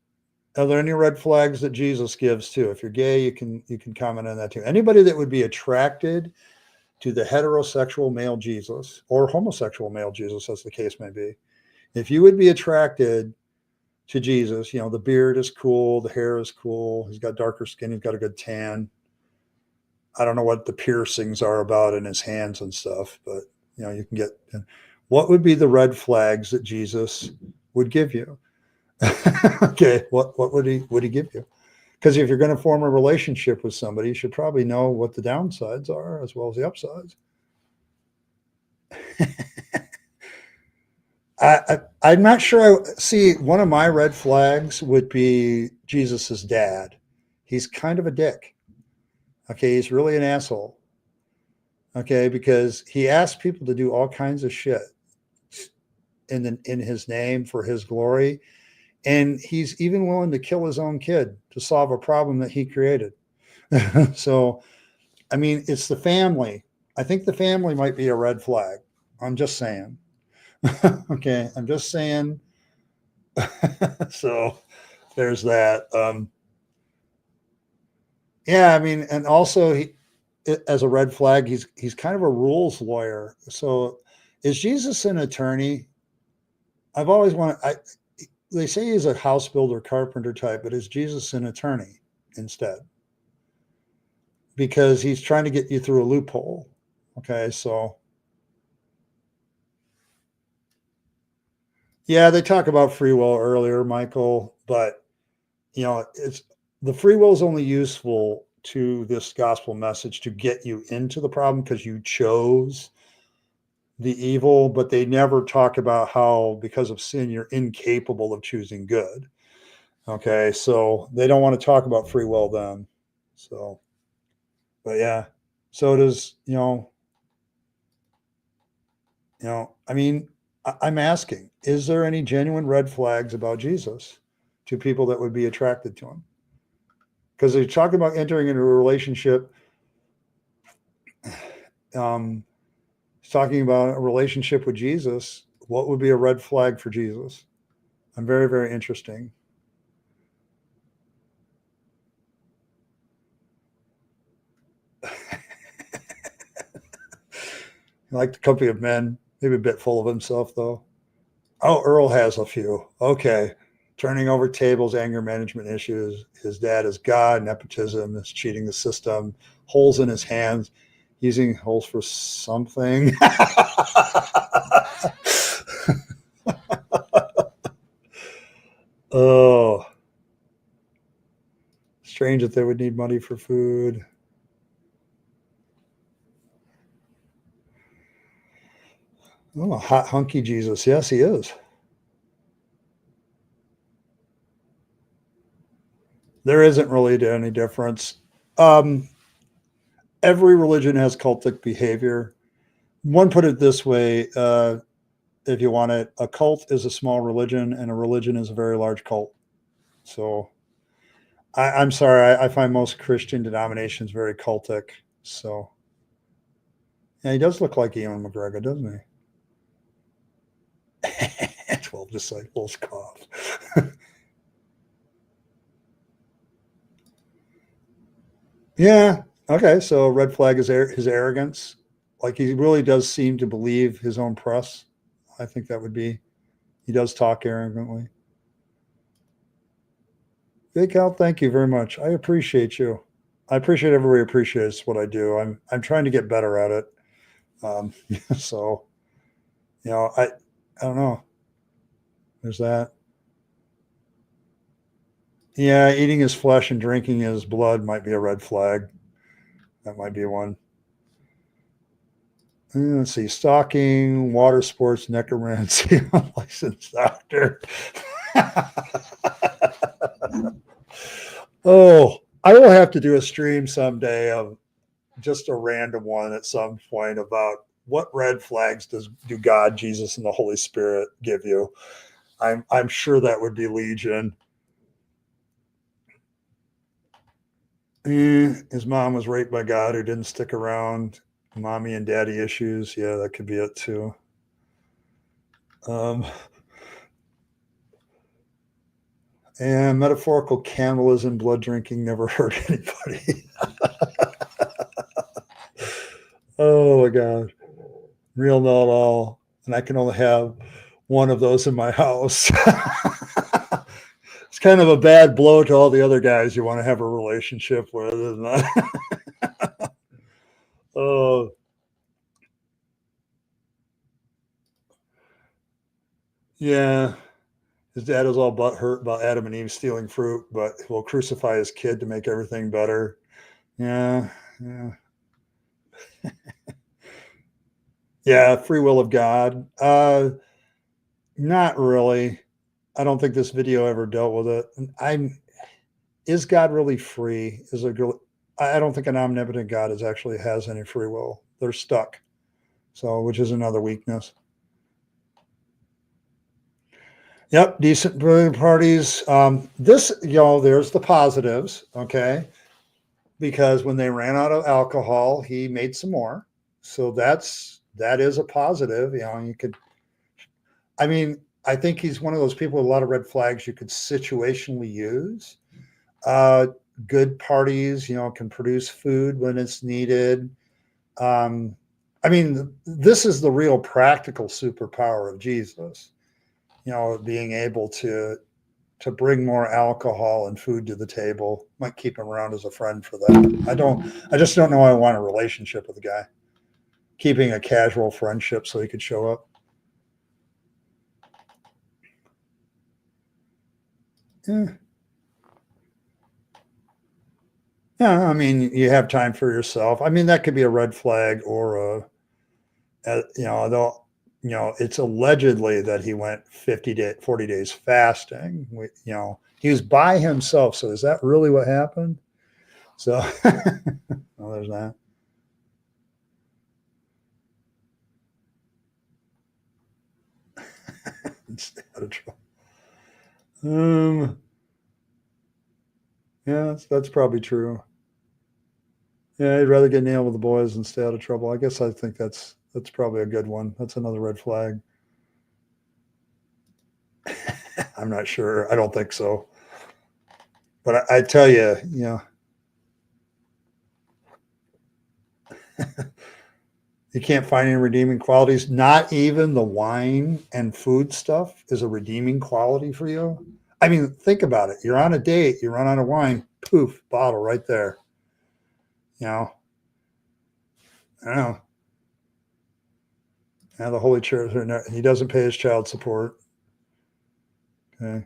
Are there any red flags that Jesus gives too? If you're gay, you can comment on that too. Anybody that would be attracted to the heterosexual male Jesus or homosexual male Jesus, as the case may be, if you would be attracted to Jesus, the beard is cool, the hair is cool, he's got darker skin, he's got a good tan. I don't know what the piercings are about in his hands and stuff, but you can get. What would be the red flags that Jesus would give you? Okay, what would he give you? Because if you're going to form a relationship with somebody, you should probably know what the downsides are as well as the upsides. I'm not sure. See, one of my red flags would be Jesus's dad. He's kind of a dick. Okay, he's really an asshole. Okay, because he asks people to do all kinds of shit in his name for his glory, and he's even willing to kill his own kid to solve a problem that he created. So, I mean, it's the family. I think the family might be a red flag. I'm just saying. Okay, I'm just saying. So there's that. Yeah, I mean, and also as a red flag, he's kind of a rules lawyer. So is Jesus an attorney? I've always wanted. They say he's a house builder, carpenter type, but is Jesus an attorney instead? Because he's trying to get you through a loophole. Okay, so yeah, they talk about free will earlier, Michael, but it's the free will is only useful to this gospel message to get you into the problem because you chose the evil, but they never talk about how because of sin you're incapable of choosing good. Okay, so they don't want to talk about free will then. So, but yeah, so does I mean, I'm asking, is there any genuine red flags about Jesus to people that would be attracted to him? Because they're talking about entering into a relationship. Um, talking about a relationship with Jesus. What would be a red flag for Jesus? I'm very, very interesting. I like the company of men, maybe a bit full of himself, though. Oh, Earl has a few. Okay. Turning over tables, anger management issues. His dad is God, nepotism is cheating the system, holes in his hands, using holes for something. Oh, strange that they would need money for food. Oh, hot, hunky Jesus. Yes, he is. There isn't really any difference. Um, every religion has cultic behavior. One put it this way, if you want it, a cult is a small religion and a religion is a very large cult. So I'm sorry, I find most Christian denominations very cultic. So yeah, he does look like Ewan McGregor, doesn't he? 12 disciples cough. Yeah. Okay. So red flag is his arrogance. Like he really does seem to believe his own press. I think that would be. He does talk arrogantly. Big Cal, thank you very much. I appreciate you. I appreciate everybody appreciates what I do. I'm trying to get better at it. Um, so I don't know. There's that. Yeah, eating his flesh and drinking his blood might be a red flag. That might be one. Let's see, stalking, water sports, necromancy, unlicensed doctor. Oh, I will have to do a stream someday of just a random one at some point about what red flags do God, Jesus, and the Holy Spirit give you. I'm sure that would be legion. His mom was raped by God who didn't stick around. Mommy and daddy issues. Yeah, that could be it too. Um, and metaphorical cannibalism, blood drinking never hurt anybody. Oh my God. Real not all. And I can only have one of those in my house. It's kind of a bad blow to all the other guys you want to have a relationship with, isn't it? Oh, yeah. His dad is all butthurt about Adam and Eve stealing fruit, but will crucify his kid to make everything better. Yeah, yeah, yeah. Free will of God. Not really. I don't think this video ever dealt with it. I'm. Is God really free? Is a girl? I don't think an omnipotent God actually has any free will. They're stuck. So, which is another weakness. Yep, decent brilliant parties. There's the positives. Okay, because when they ran out of alcohol, he made some more. So that is a positive. You could. I mean, I think he's one of those people with a lot of red flags you could situationally use. Uh, Good parties, can produce food when it's needed. Um, I mean, this is the real practical superpower of Jesus. Being able to bring more alcohol and food to the table. Might keep him around as a friend for that. I just don't know I want a relationship with the guy. Keeping a casual friendship so he could show up. Yeah. Yeah, I mean, you have time for yourself. I mean, that could be a red flag or though, it's allegedly that he went 40 days fasting. He was by himself. So is that really what happened? So, well, there's that. Stay out of trouble. Yeah, that's probably true. Yeah, I'd rather get nailed with the boys than stay out of trouble. I guess I think that's probably a good one. That's another red flag. I'm not sure. I don't think so. But I tell you, you can't find any redeeming qualities. Not even the wine and food stuff is a redeeming quality for you. I mean, think about it. You're on a date, you run out of wine, poof, bottle right there. You know, I don't know. And the Holy Church, he doesn't pay his child support. Okay.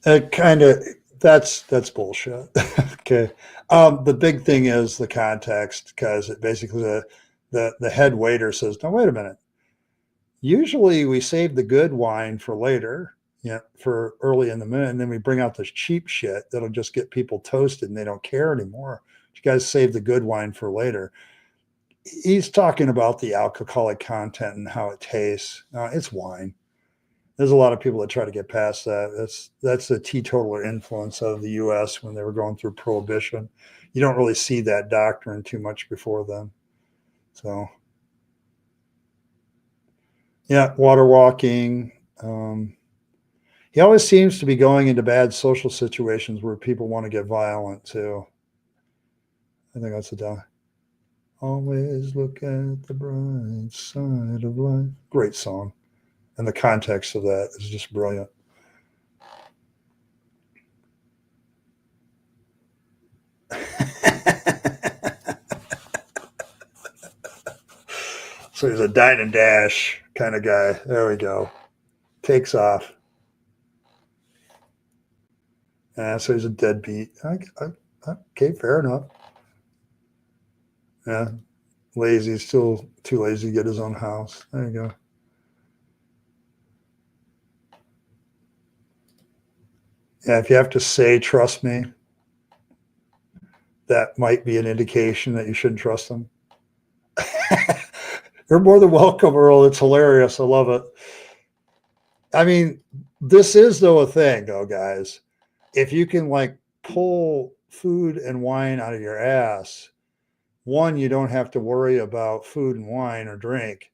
It kind of that's bullshit. Okay. The big thing is the context because it basically the head waiter says, "No, wait a minute. Usually we save the good wine for later, for early in the minute, and then we bring out this cheap shit that'll just get people toasted and they don't care anymore. You guys save the good wine for later." He's talking about the alcoholic content and how it tastes. It's wine. There's a lot of people that try to get past that. That's the teetotaler influence of the U.S. when they were going through prohibition. You don't really see that doctrine too much before then. So yeah, water walking. He always seems to be going into bad social situations where people want to get violent too. I think that's a die. Always look at the bright side of life. Great song. And the context of that is just brilliant. So he's a dine and dash kind of guy. There we go. Takes off. So he's a deadbeat. Okay, fair enough. Yeah, lazy, still too lazy to get his own house. There you go. Yeah, if you have to say, trust me, that might be an indication that you shouldn't trust them. You're more than welcome, Earl. It's hilarious. I love it. I mean, this is though a thing, though, guys. If you can like pull food and wine out of your ass, one, you don't have to worry about food and wine or drink.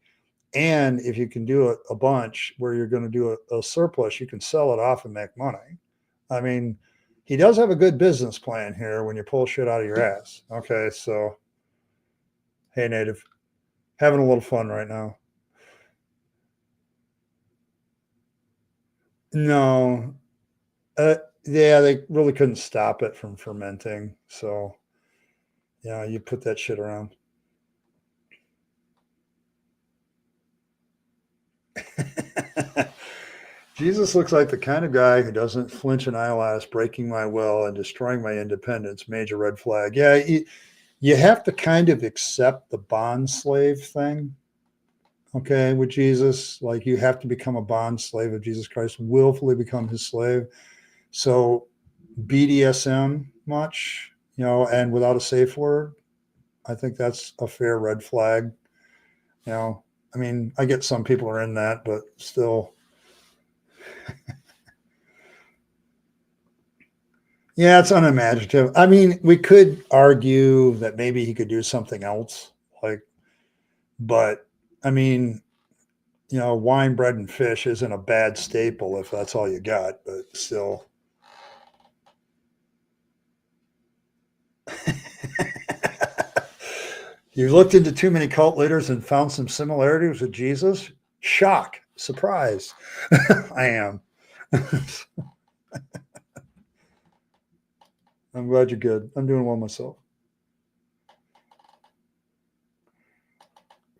And if you can do it a bunch where you're going to do a surplus, you can sell it off and make money. I mean, he does have a good business plan here when you pull shit out of your ass. Okay, so hey, Native, having a little fun right now. No, yeah, they really couldn't stop it from fermenting. So yeah, you put that shit around. Jesus looks like the kind of guy who doesn't flinch an eyelash, breaking my will and destroying my independence. Major red flag. Yeah, you have to kind of accept the bond slave thing. Okay, with Jesus, like you have to become a bond slave of Jesus Christ, willfully become his slave. So BDSM much, and without a safe word, I think that's a fair red flag. I mean, I get some people are in that, but still. Yeah, it's unimaginative. I mean, we could argue that maybe he could do something else, like, but I mean, wine, bread, and fish isn't a bad staple if that's all you got, but still. You looked into too many cult leaders and found some similarities with Jesus? Shock, surprise. I am. I'm glad you're good. I'm doing well myself.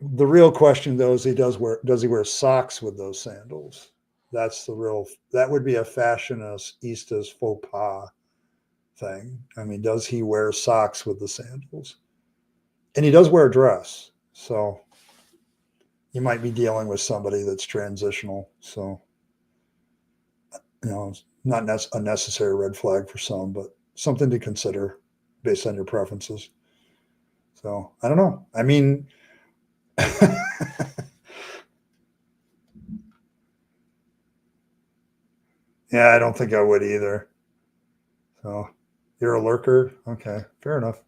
The real question, though, is does he wear socks with those sandals? That's the real, that would be a fashionista's faux pas thing. I mean, does he wear socks with the sandals? And he does wear a dress. So you might be dealing with somebody that's transitional. So, it's not a necessary red flag for some, but something to consider based on your preferences. So I don't know. I mean, yeah, I don't think I would either. So you're a lurker? Okay, fair enough.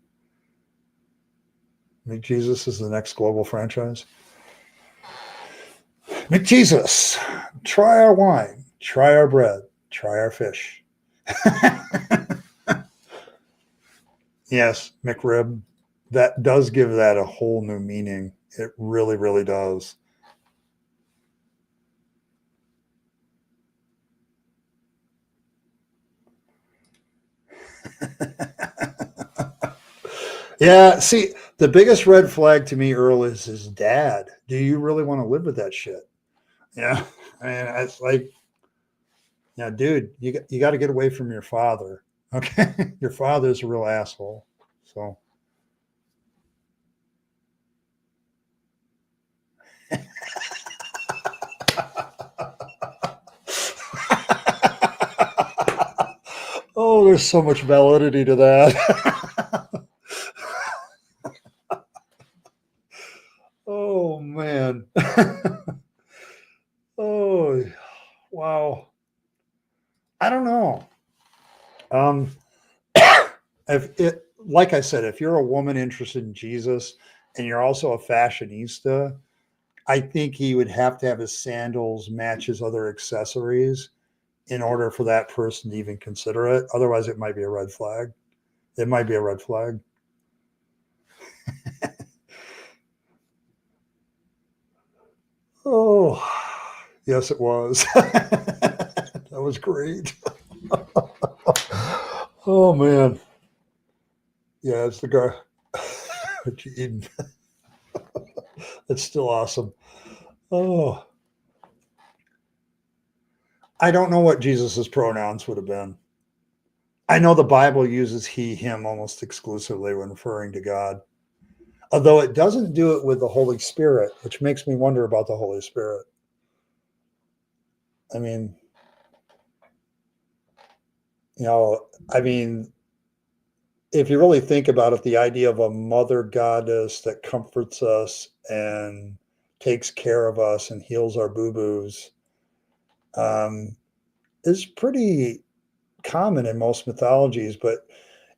McJesus is the next global franchise. McJesus, try our wine, try our bread, try our fish. Yes, McRib. That does give that a whole new meaning. It really, really does. Yeah, see, the biggest red flag to me, Earl, is his dad. Do you really want to live with that shit? Yeah, I mean, it's like, yeah, dude, you got to get away from your father. Okay, your father's a real asshole. So, oh, there's so much validity to that. Oh man. Oh wow. I don't know. Um, if it, like I said, if you're a woman interested in Jesus and you're also a fashionista, I think he would have to have his sandals match his other accessories in order for that person to even consider it. Otherwise, it might be a red flag. It might be a red flag. Oh, yes, it was. That was great. Oh man, yeah, it's the guy. Gene. It's still awesome. Oh, I don't know what Jesus's pronouns would have been. I know the Bible uses he, him almost exclusively when referring to God, although it doesn't do it with the Holy Spirit, which makes me wonder about the Holy Spirit. I mean, I mean, if you really think about it, the idea of a mother goddess that comforts us and takes care of us and heals our boo-boos um, is pretty common in most mythologies. But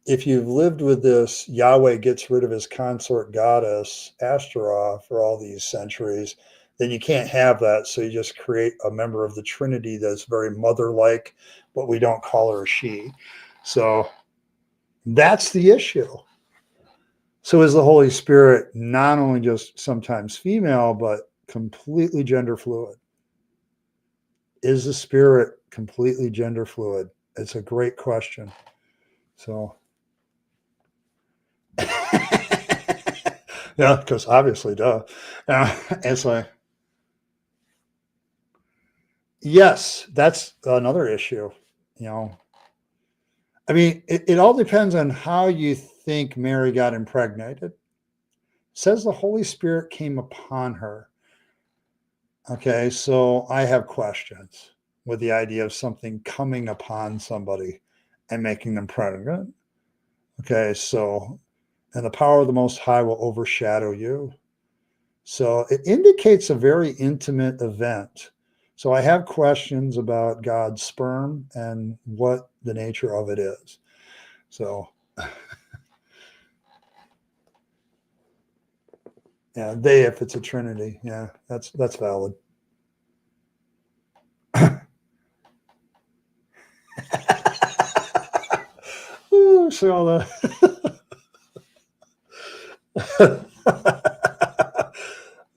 if you've lived with this, Yahweh gets rid of his consort goddess, Ashtaroth, for all these centuries, then you can't have that. So you just create a member of the Trinity that's very mother-like, but we don't call her a she. So that's the issue. So is the Holy Spirit not only just sometimes female, but completely gender fluid? Is the Spirit completely gender fluid? It's a great question. So, yeah, because obviously, duh. It's like, yes, that's another issue. You know, I mean, it all depends on how you think Mary got impregnated. It says the Holy Spirit came upon her. Okay, so I have questions with the idea of something coming upon somebody and making them pregnant. Okay, so, and the power of the Most High will overshadow you. So it indicates a very intimate event. So I have questions about God's sperm and what the nature of it is. So, yeah, they, if it's a Trinity, yeah, that's valid. Ooh, see all that.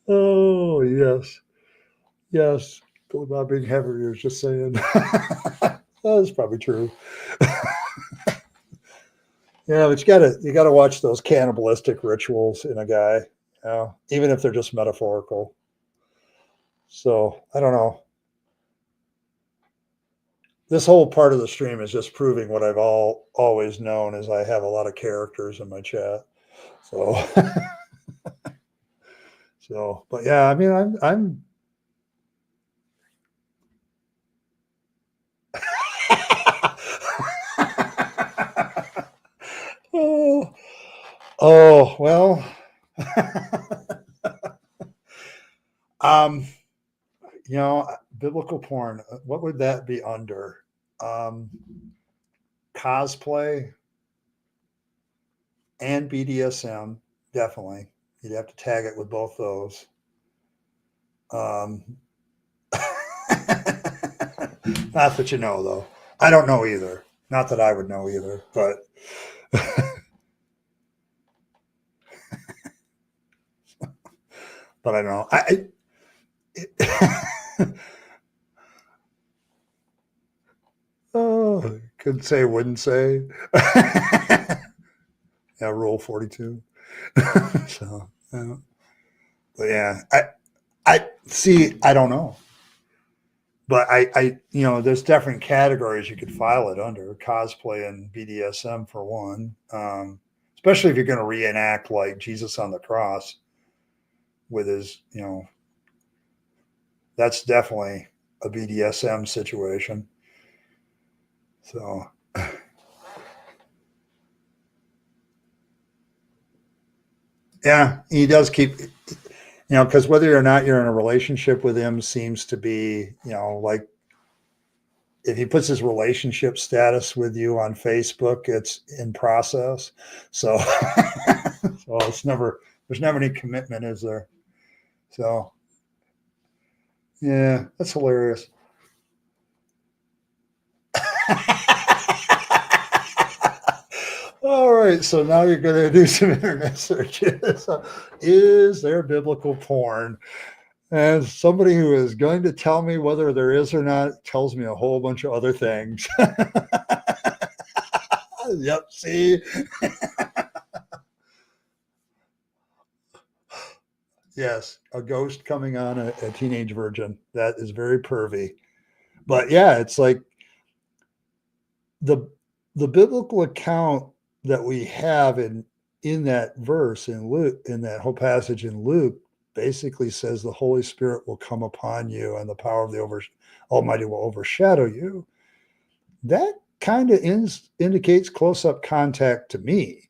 Oh yes, yes. About being heavier is just saying. That's probably true. Yeah, but you gotta watch those cannibalistic rituals in a guy, even if they're just metaphorical. So I don't know. this whole part of the stream is just proving what I've always known, is I have a lot of characters in my chat. So, but yeah, I mean, I'm well, um, biblical porn. What would that be under? Cosplay and BDSM, definitely. You'd have to tag it with both those. Not that you know, though. I don't know either. Not that I would know either, but but I don't know. Could say, wouldn't say. Yeah, Rule 42. So, but yeah, I see. I don't know, but I there's different categories you could file it under: cosplay and BDSM for one. Especially if you're going to reenact like Jesus on the cross with his, that's definitely a BDSM situation. So, yeah, he does keep, because whether or not you're in a relationship with him seems to be, like if he puts his relationship status with you on Facebook, it's in process. So, so there's never any commitment, is there? So, yeah, that's hilarious. All right, so now you're going to do some internet searches. Is there biblical porn? And somebody who is going to tell me whether there is or not tells me a whole bunch of other things. Yep, see? Yes, a ghost coming on a teenage virgin. That is very pervy. But yeah, it's like the biblical account that we have in that verse in Luke, in that whole passage in Luke, basically says the Holy Spirit will come upon you and the power of the Almighty will overshadow you. That kind of indicates close-up contact to me.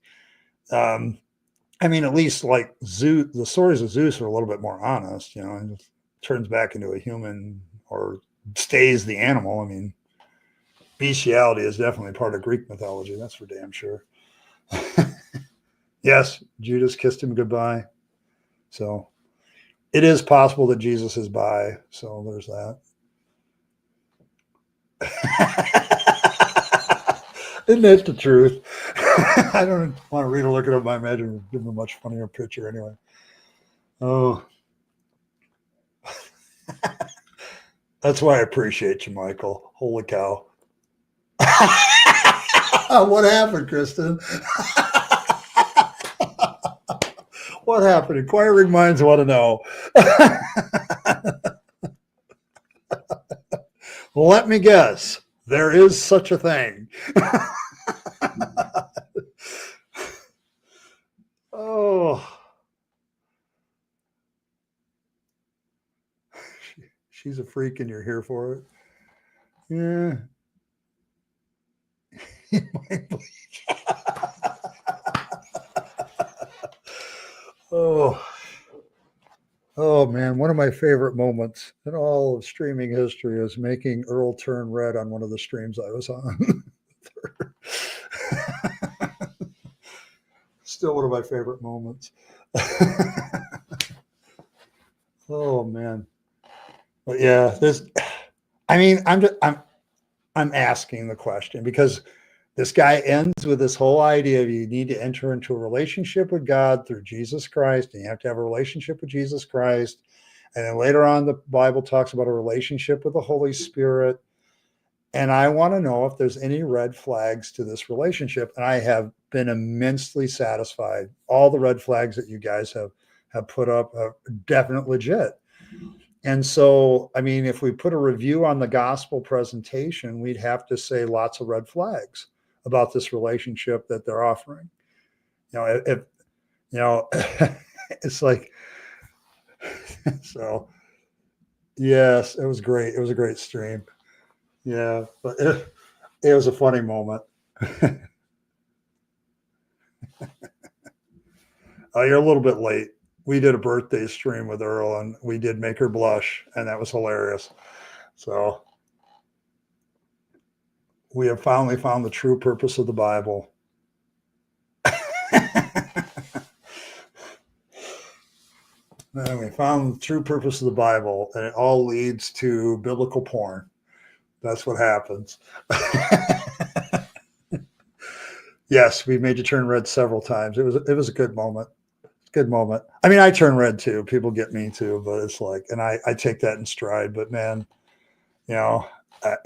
I mean, at least like Zeus, the stories of Zeus are a little bit more honest, and turns back into a human or stays the animal. I mean, bestiality is definitely part of Greek mythology. That's for damn sure. Yes, Judas kissed him goodbye. So it is possible that Jesus is bi. So there's that. Isn't that the truth? I don't want to read or look it up. I imagine it'd give him a much funnier picture anyway. Oh. That's why I appreciate you, Michael. Holy cow. What happened, Kristen? What happened? Inquiring minds want to know. Well, let me guess. There is such a thing. Oh. She's a freak and you're here for it. Yeah. Oh man, one of my favorite moments in all of streaming history is making Earl turn red on one of the streams I was on. Still one of my favorite moments. Oh man. But yeah, I'm asking the question because this guy ends with this whole idea of you need to enter into a relationship with God through Jesus Christ, and you have to have a relationship with Jesus Christ. And then later on, the Bible talks about a relationship with the Holy Spirit. And I want to know if there's any red flags to this relationship. And I have been immensely satisfied. All the red flags that you guys have put up are definitely legit. And so, I mean, if we put a review on the gospel presentation, we'd have to say lots of red flags about this relationship that they're offering. If it's like, so yes, it was great. It was a great stream. Yeah, but it was a funny moment. You're a little bit late. We did a birthday stream with Earl, and we did make her blush, and that was hilarious. So we have finally found the true purpose of the Bible. And we found the true purpose of the Bible, and it all leads to biblical porn. That's what happens. Yes, we made you turn red several times. It was a good moment. Good moment. I mean, I turn red too. People get me too, but it's like, and I take that in stride. But man, you know, yeah,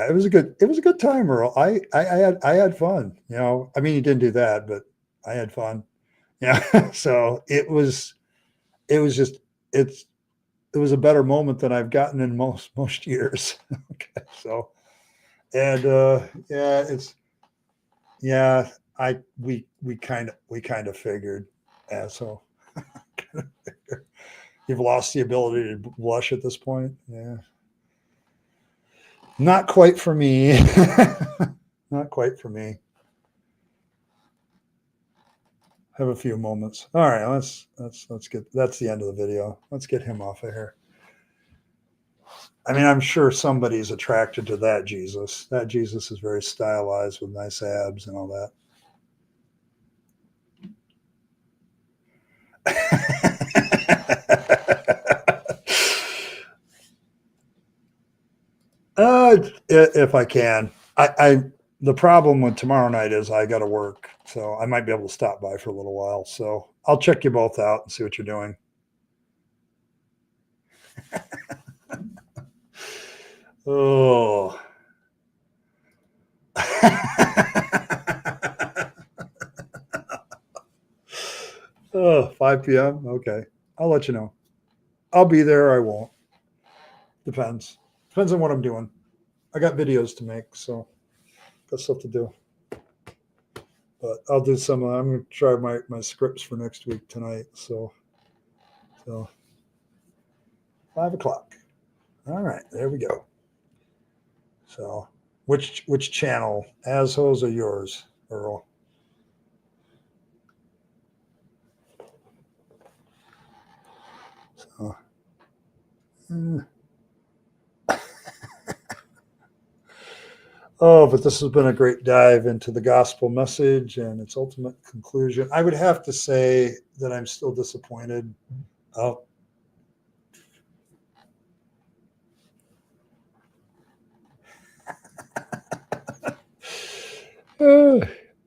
it was a good time, Earl. I had fun. I mean, you didn't do that, but I had fun. Yeah. So it was just it was a better moment than I've gotten in most years. Okay. So, and yeah, yeah, we kind of figured. Yeah, so you've lost the ability to blush at this point. Yeah. Not quite for me. Not quite for me. Have a few moments. All right, let's get, that's the end of the video. Let's get him off of here. I mean, I'm sure somebody's attracted to that Jesus. That Jesus is very stylized with nice abs and all that. If I can. The problem with tomorrow night is I got to work, so I might be able to stop by for a little while. So I'll check you both out and see what you're doing. Oh. Oh, 5 p.m. Okay. I'll let you know. I'll be there. I won't. Depends. Depends on what I'm doing. I got videos to make, so got stuff to do. But I'll do some. I'm going to try my scripts for next week tonight. So 5 o'clock. All right, there we go. So, which channel? Assholes or yours, Earl? So, oh, but this has been a great dive into the gospel message and its ultimate conclusion. I would have to say that I'm still disappointed. Oh.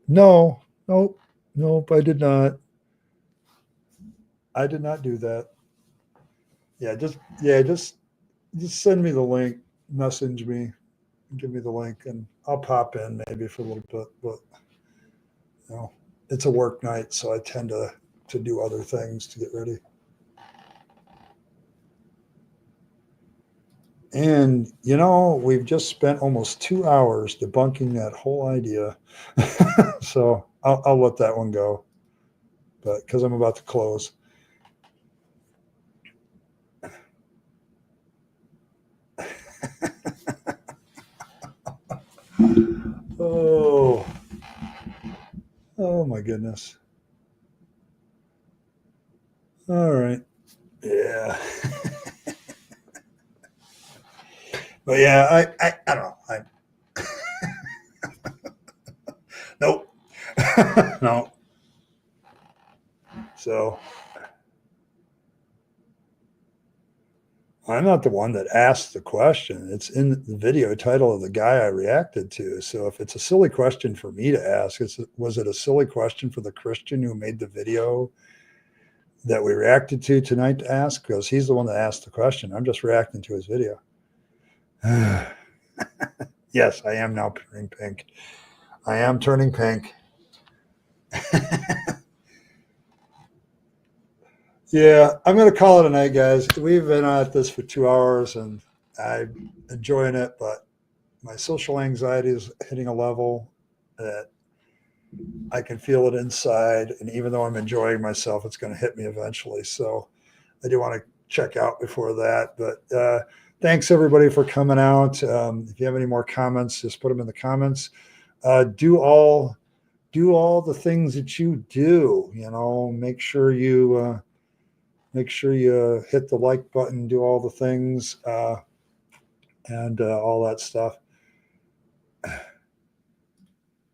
No, nope, I did not. I did not do that. Yeah, just send me the link, message me, give me the link, and I'll pop in maybe for a little bit. But it's a work night, so I tend to do other things to get ready. And we've just spent almost 2 hours debunking that whole idea. So I'll let that one go, but because I'm about to close. Oh my goodness. All right. Yeah. But yeah, I don't know. Nope. No. So I'm not the one that asked the question. It's in the video title of the guy I reacted to. So if it's a silly question for me to ask, was it a silly question for the Christian who made the video that we reacted to tonight to ask? Because he's the one that asked the question. I'm just reacting to his video. Yes, I am now turning pink. I am turning pink. Yeah, I'm going to call it a night, guys. We've been at this for 2 hours and I'm enjoying it, but my social anxiety is hitting a level that I can feel it inside. And even though I'm enjoying myself, it's going to hit me eventually. So I do want to check out before that. But thanks everybody for coming out. If you have any more comments, just put them in the comments. Do all the things that you do. Make sure you hit the like button, do all the things, and all that stuff.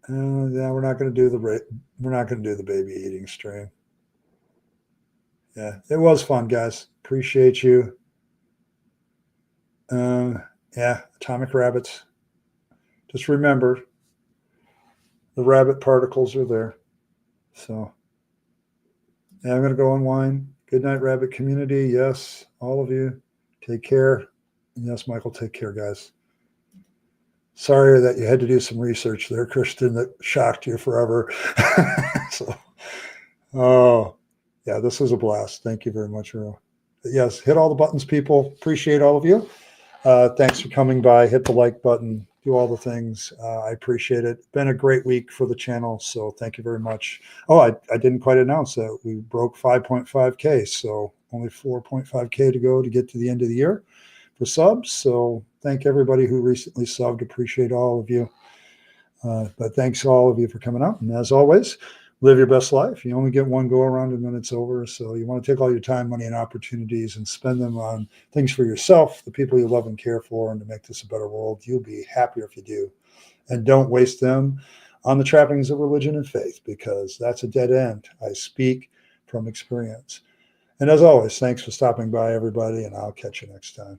Yeah, we're not going to do the baby eating stream. Yeah, it was fun, guys. Appreciate you. Yeah, atomic rabbits. Just remember, the rabbit particles are there. So, yeah, I'm going to go unwind. Good night, rabbit community. Yes, all of you. Take care. And yes, Michael, take care, guys. Sorry that you had to do some research there, Kristen, that shocked you forever. So, oh, yeah, this was a blast. Thank you very much, Earl. Yes, hit all the buttons, people. Appreciate all of you. Thanks for coming by. Hit the like button. Do all the things. I appreciate it. Been a great week for the channel, so thank you very much. Oh, I didn't quite announce that we broke 5.5K, so only 4.5K to go to get to the end of the year for subs. So thank everybody who recently subbed. Appreciate all of you. But thanks to all of you for coming out. And as always, live your best life. You only get one go around and then it's over. So you want to take all your time, money, and opportunities and spend them on things for yourself, the people you love and care for, and to make this a better world. You'll be happier if you do. And don't waste them on the trappings of religion and faith, because that's a dead end. I speak from experience. And as always, thanks for stopping by, everybody, and I'll catch you next time.